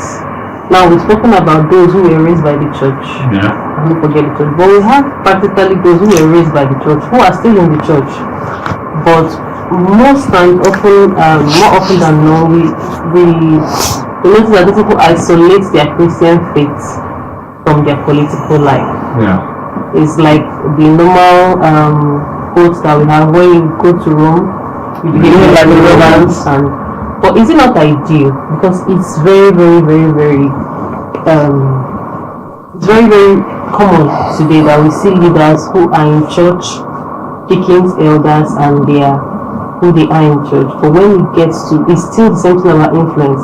[SPEAKER 10] now we've spoken about those who were raised by the church.
[SPEAKER 9] Yeah.
[SPEAKER 10] And don't forget the church. But we have practically those who were raised by the church, who are still in the church. But most times, more often than not, we notice that these people isolate their Christian faith from their political life.
[SPEAKER 9] Yeah.
[SPEAKER 10] It's like the normal quotes that we have: when you go to Rome, you behave like the Romans. But is it not ideal? Because it's very, very, very, very, it's very, very common today that we see leaders who are in church, deacons, elders, and they are who they are in church. But when it gets to, it's still the same thing about influence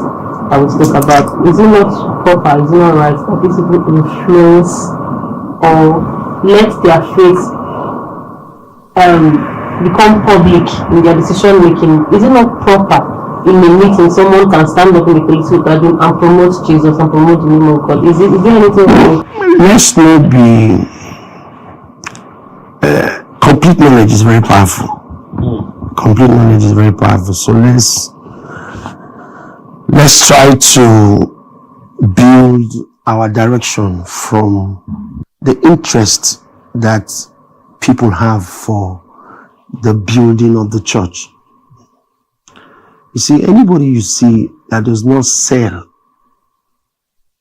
[SPEAKER 10] that we spoke about. Is it not proper? Is it not right that these people influence or let their faith become public in their decision making? Is it not proper in a meeting someone can stand up in the political gathering and promote Jesus and promote the name of God? Is there anything wrong?
[SPEAKER 1] Let's not be complete knowledge is very powerful. Complete knowledge is very powerful. So let's try to build our direction from the interest that people have for the building of the church. You see, anybody you see that does not sell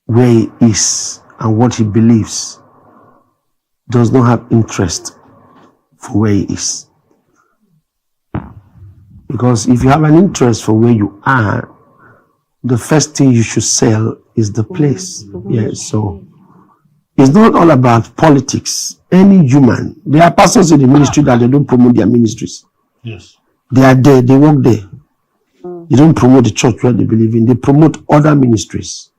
[SPEAKER 1] where he is and what he believes does not have interest for where he is. Because if you have an interest for where you are, the first thing you should sell is the place. Yeah, so it's not all about politics. Any human, there are pastors in the ministry that they don't promote their ministries.
[SPEAKER 9] Yes.
[SPEAKER 1] They are there, they work there. They don't promote the church where they believe in. They promote other ministries.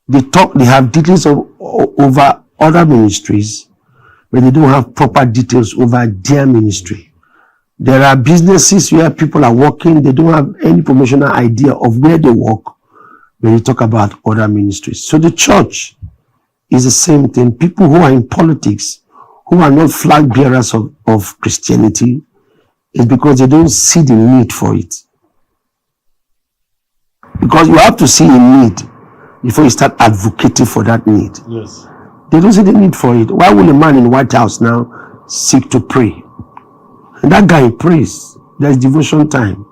[SPEAKER 1] They have details over other ministries, but they don't have proper details over their ministry. There are businesses where people are working, they don't have any promotional idea of where they work when you talk about other ministries. So the church is the same thing. People who are in politics, who are not flag bearers of Christianity, is because they don't see the need for it. Because you have to see a need before you start advocating for that need.
[SPEAKER 9] Yes.
[SPEAKER 1] They don't see the need for it. Why will a man in the White House now seek to pray? And that guy prays. There's devotion time.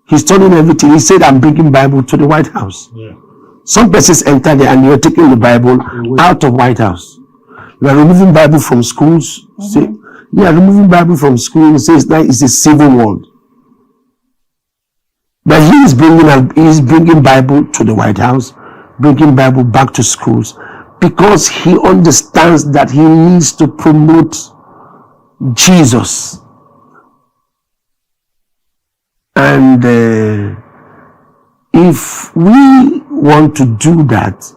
[SPEAKER 1] He's turning everything. He said, I'm bringing Bible to the White House.
[SPEAKER 9] Yeah.
[SPEAKER 1] Some persons enter there and you're taking the Bible out of White House. You are removing Bible from schools. Say, yeah, removing Bible from school. Says that it's a civil world. But he is bringing Bible to the White House, bringing Bible back to schools, because he understands that he needs to promote Jesus. And if we want to do that,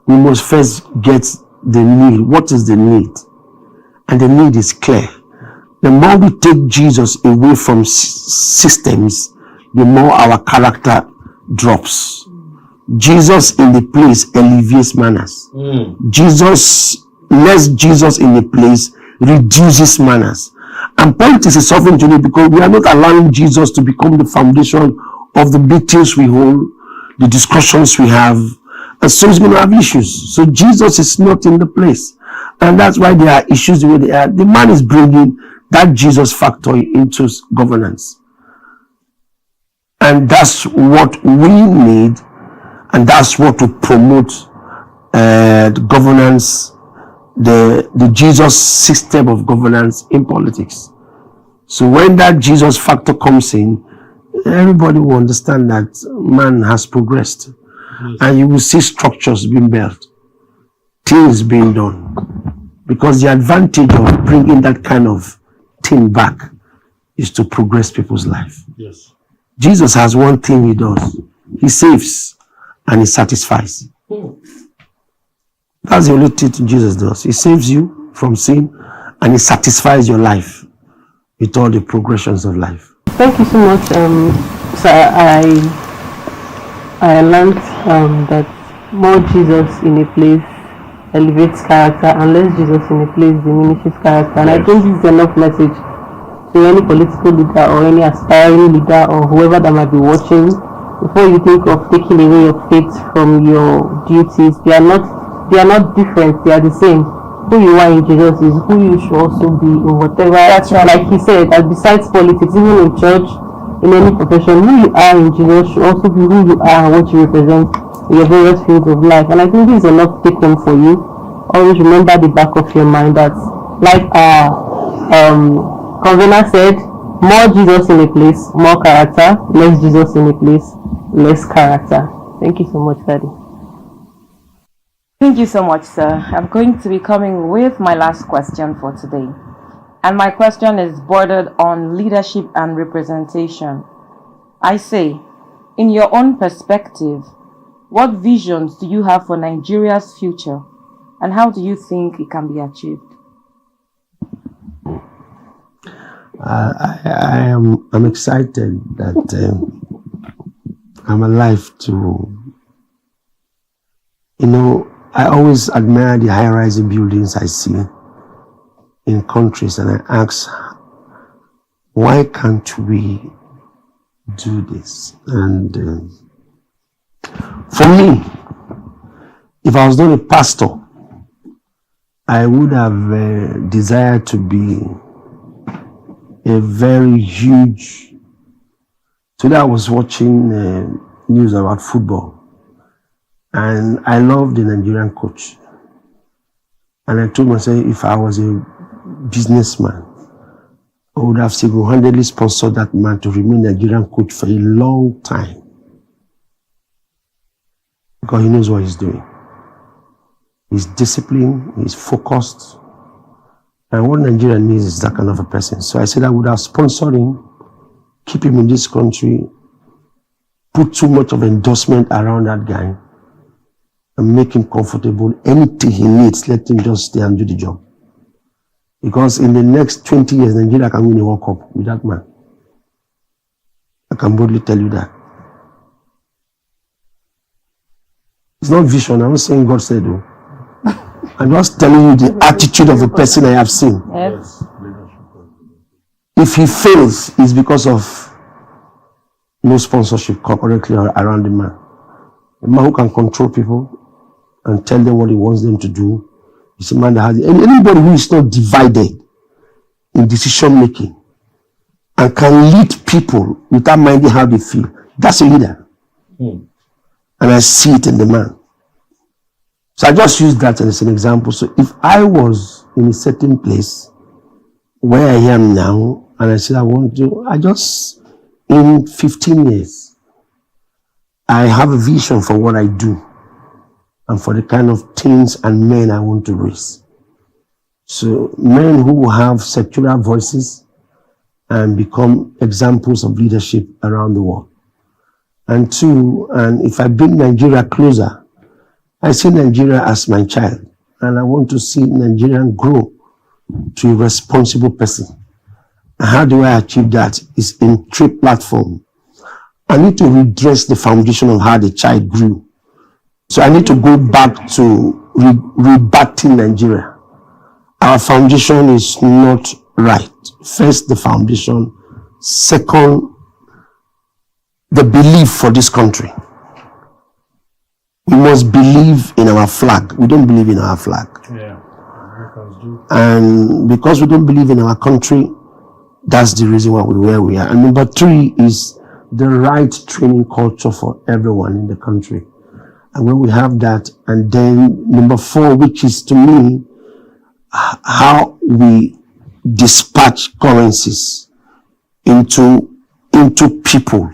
[SPEAKER 1] we must first get the need. What is the need? And the need is clear. The more we take Jesus away from systems, the more our character drops. Jesus in the place alleviates manners. Less Jesus in the place reduces manners. And politics is suffering today because we are not allowing Jesus to become the foundation of the meetings we hold, the discussions we have, and so he's going to have issues. So Jesus is not in the place. And that's why there are issues the way they are. The man is bringing that Jesus factor into governance. And that's what we need, and that's what to promote the governance, the Jesus system of governance in politics. So when that Jesus factor comes in, everybody will understand that man has progressed. Yes. And you will see structures being built, things being done. Because the advantage of bringing that kind of thing back is to progress people's life.
[SPEAKER 9] Yes.
[SPEAKER 1] Jesus has one thing he does. He saves and he satisfies. That's the only thing Jesus does. He saves you from sin and he satisfies your life with all the progressions of life.
[SPEAKER 10] Thank you so much. So I learned that more Jesus in a place elevates character, and less Jesus in a place diminishes character. And I think this is enough message to any political leader or any aspiring leader or whoever that might be watching. Before you think of taking away your faith from your duties, they are not different, they are the same. Who you are in Jesus is who you should also be in whatever. That's right. Like he said, that besides politics, even in church, in any profession, who you are in Jesus should also be who you are and what you represent in your various fields of life. And I think this is enough take home for you. Always remember the back of your mind that, like our convener said, more Jesus in a place, more character. Less Jesus in a place, less character. Thank you so much, Daddy.
[SPEAKER 11] Thank you so much, sir. I'm going to be coming with my last question for today. And my question is bordered on leadership and representation. I say, in your own perspective, what visions do you have for Nigeria's future? And how do you think it can be achieved?
[SPEAKER 1] I'm excited that I'm alive to, I always admire the high-rising buildings I see in countries, and I ask, why can't we do this? And for me, if I was not a pastor, I would have desired to be a very huge. Today I was watching news about football, and I love the Nigerian coach. And I told myself, if I was a businessman, I would have single-handedly sponsored that man to remain Nigerian coach for a long time, because he knows what he's doing. He's disciplined, he's focused, and what Nigeria needs is that kind of a person. So I said I would have sponsored him, keep him in this country, put too much of endorsement around that guy, and make him comfortable. Anything he needs, let him just stay and do the job. Because in the next 20 years, Nigeria can win a World Cup with that man. I can boldly tell you that. It's not vision. I'm not saying God said, though. I'm just telling you the attitude of the person I have seen.
[SPEAKER 11] Yes.
[SPEAKER 1] If he fails, it's because of no sponsorship correctly around the man. A man who can control people and tell them what he wants them to do. It's a man that has, and anybody who is not divided in decision making and can lead people without minding how they feel, that's a leader. And I see it in the man. So I just use that as an example. So if I was in a certain place where I am now, and I said in 15 years, I have a vision for what I do and for the kind of things and men I want to raise. So men who have secular voices and become examples of leadership around the world. And two, and if I bring Nigeria closer, I see Nigeria as my child, and I want to see Nigeria grow to a responsible person. And how do I achieve that? It's in 3 platforms. I need to redress the foundation of how the child grew. So I need to go back to rebutting Nigeria. Our foundation is not right. First, the foundation. Second, the belief for this country. We must believe in our flag. We don't believe in our flag.
[SPEAKER 9] Yeah, Americans do.
[SPEAKER 1] And because we don't believe in our country, that's the reason why we're where we are. And number 3 is the right training culture for everyone in the country. And when we have that, and then number 4, which is to me, how we dispatch currencies into people.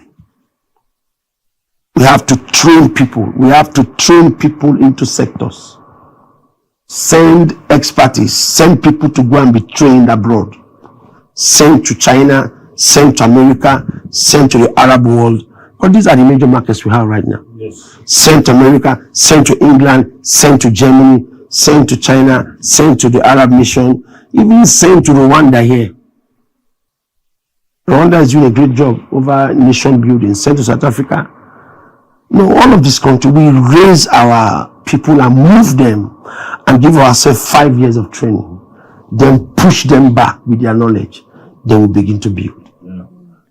[SPEAKER 1] We have to train people. We have to train people into sectors. Send expertise. Send people to go and be trained abroad. Send to China, send to America, send to the Arab world. But these are the major markets we have right now.
[SPEAKER 9] Yes.
[SPEAKER 1] Send to America, send to England, send to Germany, send to China, send to the Arab nation, even send to Rwanda here. Rwanda is doing a great job over nation building. Send to South Africa. No, all of this country, we raise our people and move them and give ourselves 5 years of training, then push them back with their knowledge, then we begin to build.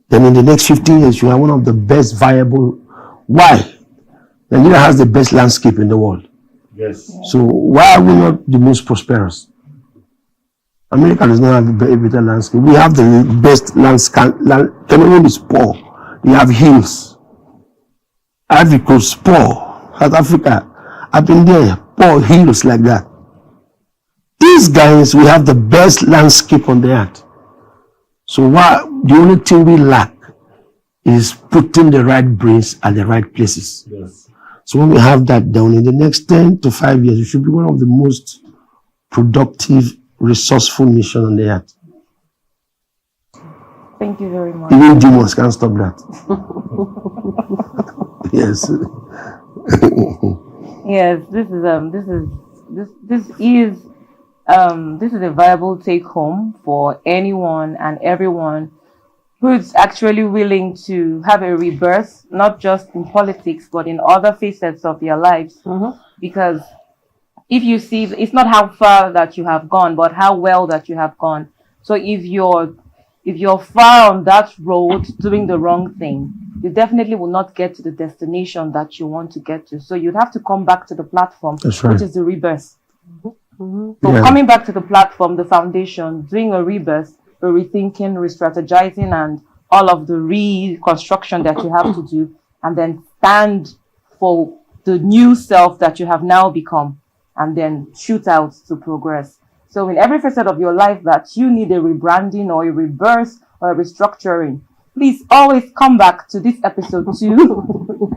[SPEAKER 1] Then in the next 15 years, you are one of the best viable. Why? Nigeria has the best landscape in the world.
[SPEAKER 9] Yes.
[SPEAKER 1] So why are we not the most prosperous? America does not have a better landscape. We have the best landscape. Cameroon is poor. We have hills. Ivory Coast, poor. South Africa, I've been there, poor hills like that. These guys, we have the best landscape on the earth. So why, the only thing we lack is putting the right brains at the right places.
[SPEAKER 9] Yes.
[SPEAKER 1] So when we have that done, in the next 10 to 5 years, we should be one of the most productive, resourceful nation on the earth.
[SPEAKER 11] Thank you very much.
[SPEAKER 1] Even demons can't stop that. Yes.
[SPEAKER 11] Yes, this is a viable take home for anyone and everyone who's actually willing to have a rebirth, not just in politics, but in other facets of their lives. Because if you see, it's not how far that you have gone, but how well that you have gone. So if you're far on that road doing the wrong thing, you definitely will not get to the destination that you want to get to. So you'd have to come back to the platform,
[SPEAKER 1] That's right.
[SPEAKER 11] which is the rebirth. So
[SPEAKER 1] Yeah.
[SPEAKER 11] coming back to the platform, the foundation, doing a rebirth, a rethinking, re-strategizing, and all of the reconstruction that you have to do, and then stand for the new self that you have now become, and then shoot out to progress. So in every facet of your life that you need a rebranding or a rebirth or a restructuring, please always come back to this episode 2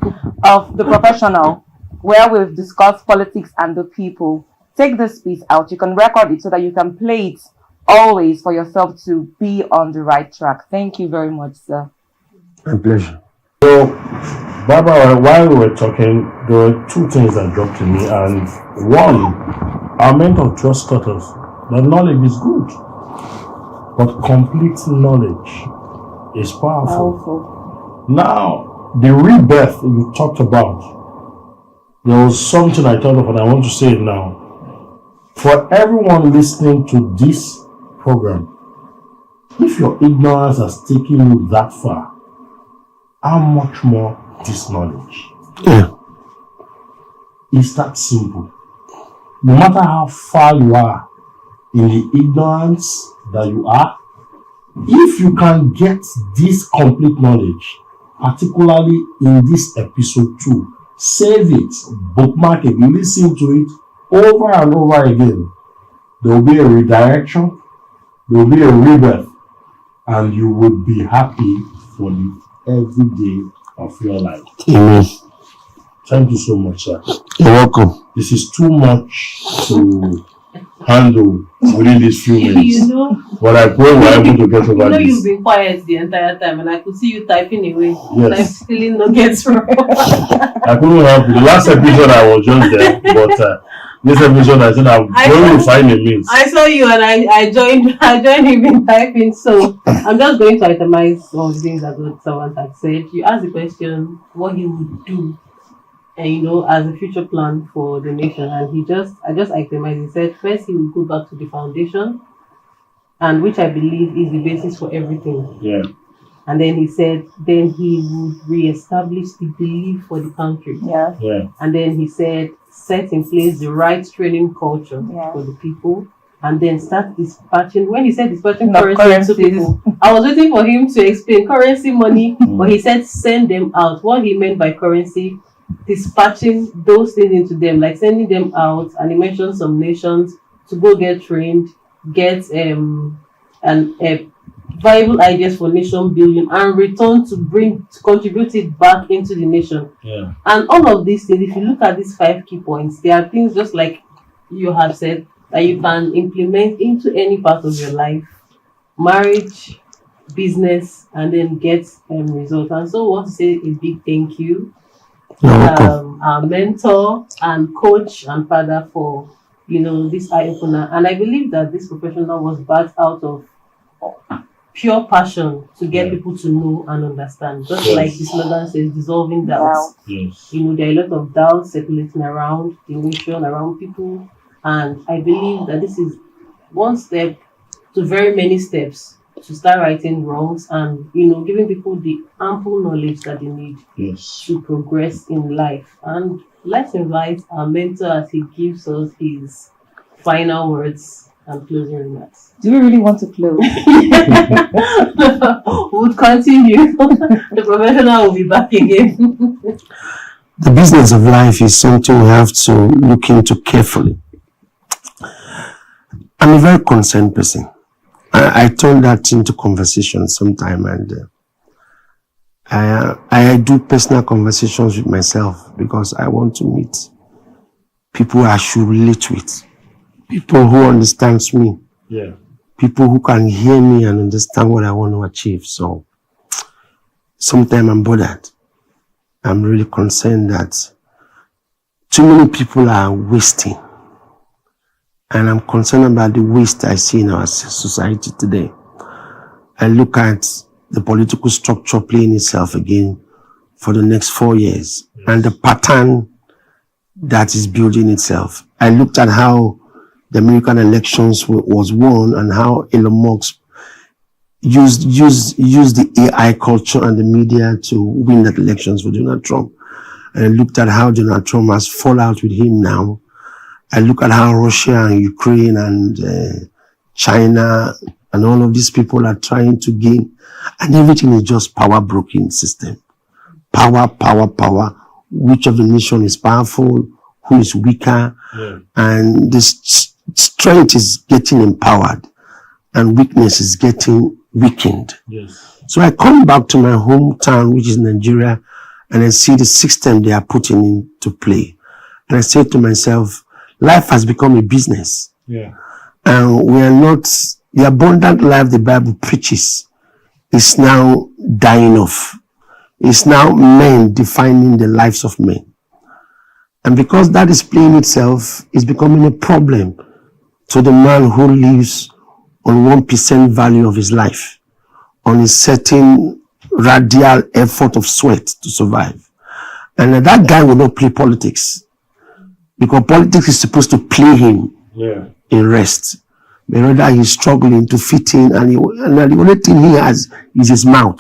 [SPEAKER 11] of The Professional, where we've discussed politics and the people. Take this piece out. You can record it so that you can play it always for yourself to be on the right track. Thank you very much, sir.
[SPEAKER 1] My pleasure.
[SPEAKER 9] So, Barbara, while we were talking, there were two things that dropped to me, and one, our mentor just taught us that knowledge is good, but complete knowledge is powerful. Now, the rebirth you talked about, there was something I thought of, and I want to say it now. For everyone listening to this program, if your ignorance has taken you that far, how much more this knowledge?
[SPEAKER 1] Yeah.
[SPEAKER 9] It's that simple. No matter how far you are in the ignorance that you are, if you can get this complete knowledge, particularly in this episode 2, save it, bookmark it, listen to it over and over again. There will be a redirection, there will be a rebirth, and you will be happy for the every day of your life.
[SPEAKER 1] Amen.
[SPEAKER 9] Thank you so much, sir.
[SPEAKER 1] You're welcome.
[SPEAKER 9] This is too much to handle within these few minutes.
[SPEAKER 10] You know,
[SPEAKER 9] but I pray we're able to get over this.
[SPEAKER 10] You've been quiet the entire time, and I could see you typing away.
[SPEAKER 9] Yes.
[SPEAKER 10] I'm feeling nuggets from
[SPEAKER 9] I couldn't help it. The last episode I was just there, but this episode I said I'm going to find a means.
[SPEAKER 10] I saw you and I joined you in typing, so I'm just going to itemize some of the things that God servant had said. You asked the question what he would do, and as a future plan for the nation, and I just itemized. He said first he will go back to the foundation, and which I believe is the basis for everything.
[SPEAKER 9] Yeah.
[SPEAKER 10] And then he said, then he would re-establish the belief for the country.
[SPEAKER 11] Yeah.
[SPEAKER 9] Yeah.
[SPEAKER 10] And then he said, set in place the right training culture for the people, and then start dispatching. When he said dispatching currency to people, I was waiting for him to explain currency, money, but he said send them out. What he meant by currency, dispatching those things into them, like sending them out. And he mentioned some nations to go get trained, get viable ideas for nation building, and return to contribute it back into the nation.
[SPEAKER 9] Yeah.
[SPEAKER 10] And all of these things, if you look at these 5 key points, there are things just like you have said that you can implement into any part of your life, marriage, business, and then get results. And so I want to say a big thank you, our mentor and coach and father, for this eye opener. And I believe that this professional was birthed out of pure passion to get people to know and understand. Just like the slogan says, dissolving doubts.
[SPEAKER 9] Yes.
[SPEAKER 10] There are a lot of doubts circulating around the nation, around people. And I believe that this is one step to very many steps to start righting wrongs and, giving people the ample knowledge that they need to progress in life. And let's invite our mentor as he gives us his final words and closing remarks.
[SPEAKER 11] Do we really want to close?
[SPEAKER 10] We'll continue. The professional will be back again.
[SPEAKER 1] The business of life is something we have to look into carefully. I'm a very concerned person. I turn that into conversation sometime, and I do personal conversations with myself because I want to meet people I should relate with, people who understands me, people who can hear me and understand what I want to achieve. So sometimes I'm bothered. I'm really concerned that too many people are wasting. And I'm concerned about the waste I see in our society today. I look at the political structure playing itself again for the next 4 years and the pattern that is building itself. I looked at how the American elections was won and how Elon Musk used the AI culture and the media to win that elections for Donald Trump. And I looked at how Donald Trump has fallout with him now. I look at how Russia and Ukraine and China and all of these people are trying to gain, and everything is just power broken system. Power. Which of the nation is powerful, who is weaker, and this strength is getting empowered and weakness is getting weakened. So I come back to my hometown, which is Nigeria, and I see the system they are putting into play. And I say to myself, life has become a business. And we are not, the abundant life the Bible preaches is now dying off. It's now men defining the lives of men. And because that is playing itself, it's becoming a problem to the man who lives on 1% value of his life, on a certain radial effort of sweat to survive. And that guy will not play politics, because politics is supposed to play him in rest. But rather he's struggling to fit in, and the only thing he has is his mouth.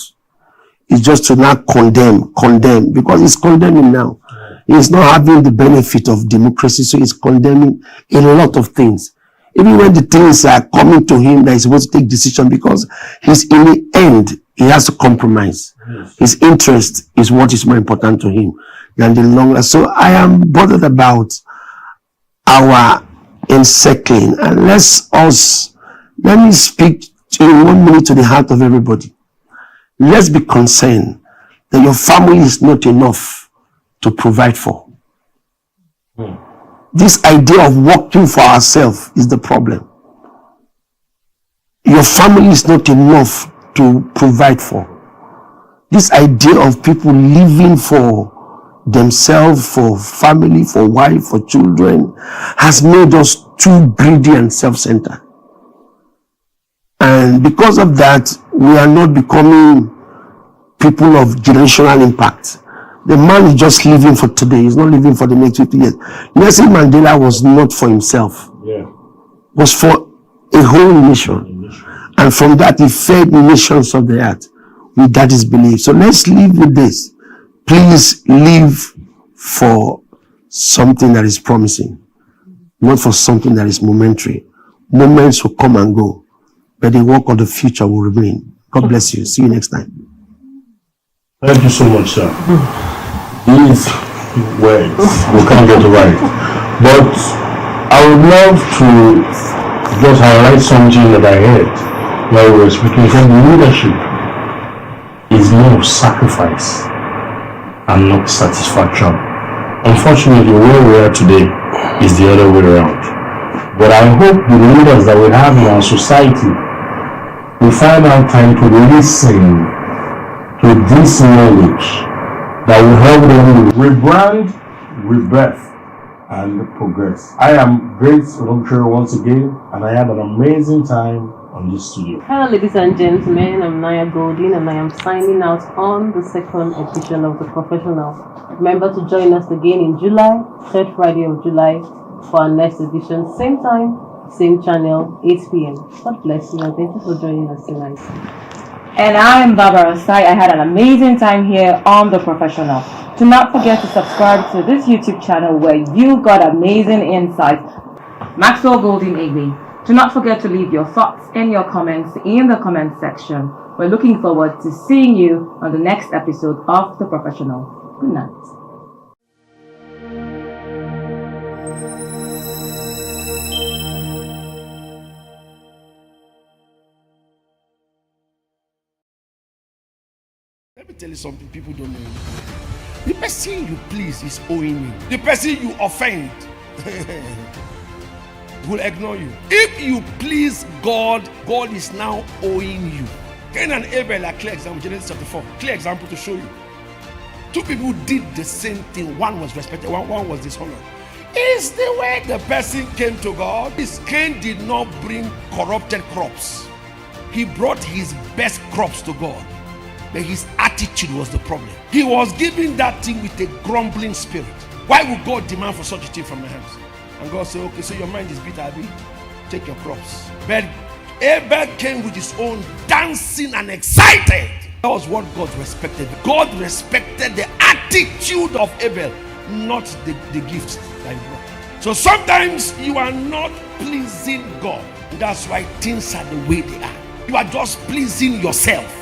[SPEAKER 1] It's just to now condemn, because he's condemning now. He's not having the benefit of democracy, so he's condemning a lot of things. Even when the things are coming to him that he's supposed to take decision, because he's in the end, he has to compromise. His interest is what is more important to him than the longer. So I am bothered about our encircling, and let me speak in 1 minute to the heart of everybody. Let's be concerned that your family is not enough to provide for. This idea of working for ourselves is the problem. Your family is not enough to provide for. This idea of people living for themselves, for family, for wife, for children, has made us too greedy and self-centered. And because of that, we are not becoming people of generational impact. The man is just living for today. He's not living for the next 50 years. Nelson Mandela was not for himself. Was for a whole nation. And from that, he fed the nations of the earth with that is belief. So let's live with this. Please live for something that is promising, not for something that is momentary. Moments will come and go, but the work of the future will remain. God bless you. See you next time.
[SPEAKER 9] Thank you so much, sir. These words we can't get right, but I would love to just highlight something that I heard while we were speaking. From leadership is more sacrifice and not satisfaction. Unfortunately, where we are today is the other way around. But I hope the leaders that we have in our society will find out time to listen to this knowledge that will help them rebrand, rebirth, and progress. I am Great Luxury once again, and I had an amazing time on this studio.
[SPEAKER 10] Hello ladies and gentlemen, I'm Naya Goldin, and I am signing out on the second edition of The Professional. Remember to join us again in July, third Friday of July, for our next edition. Same time, same channel, 8 p.m. God bless you and thank you for joining us tonight.
[SPEAKER 11] And I am Barbara Sai. I had an amazing time here on The Professional. Do not forget to subscribe to this YouTube channel where you got amazing insights. Maxwell Golden Egbe. Do not forget to leave your thoughts and your comments in the comment section. We're looking forward to seeing you on the next episode of The Professional. Good night.
[SPEAKER 14] Let me tell you something people don't know. The person you please is owing you. The person you offend will ignore you. If you please God, God is now owing you. Cain and Abel are clear example, Genesis chapter 4. Clear example to show you. Two people did the same thing. One was respected, one was dishonored. It's the way the person came to God. Cain did not bring corrupted crops. He brought his best crops to God. But his attitude was the problem. He was giving that thing with a grumbling spirit. Why would God demand for such a thing from my hands? And God said, okay, so your mind is bitter, Abi. Take your crops. But Abel came with his own dancing and excited. That was what God respected. God respected the attitude of Abel, not the gifts that he brought. So sometimes you are not pleasing God. That's why things are the way they are. You are just pleasing yourself.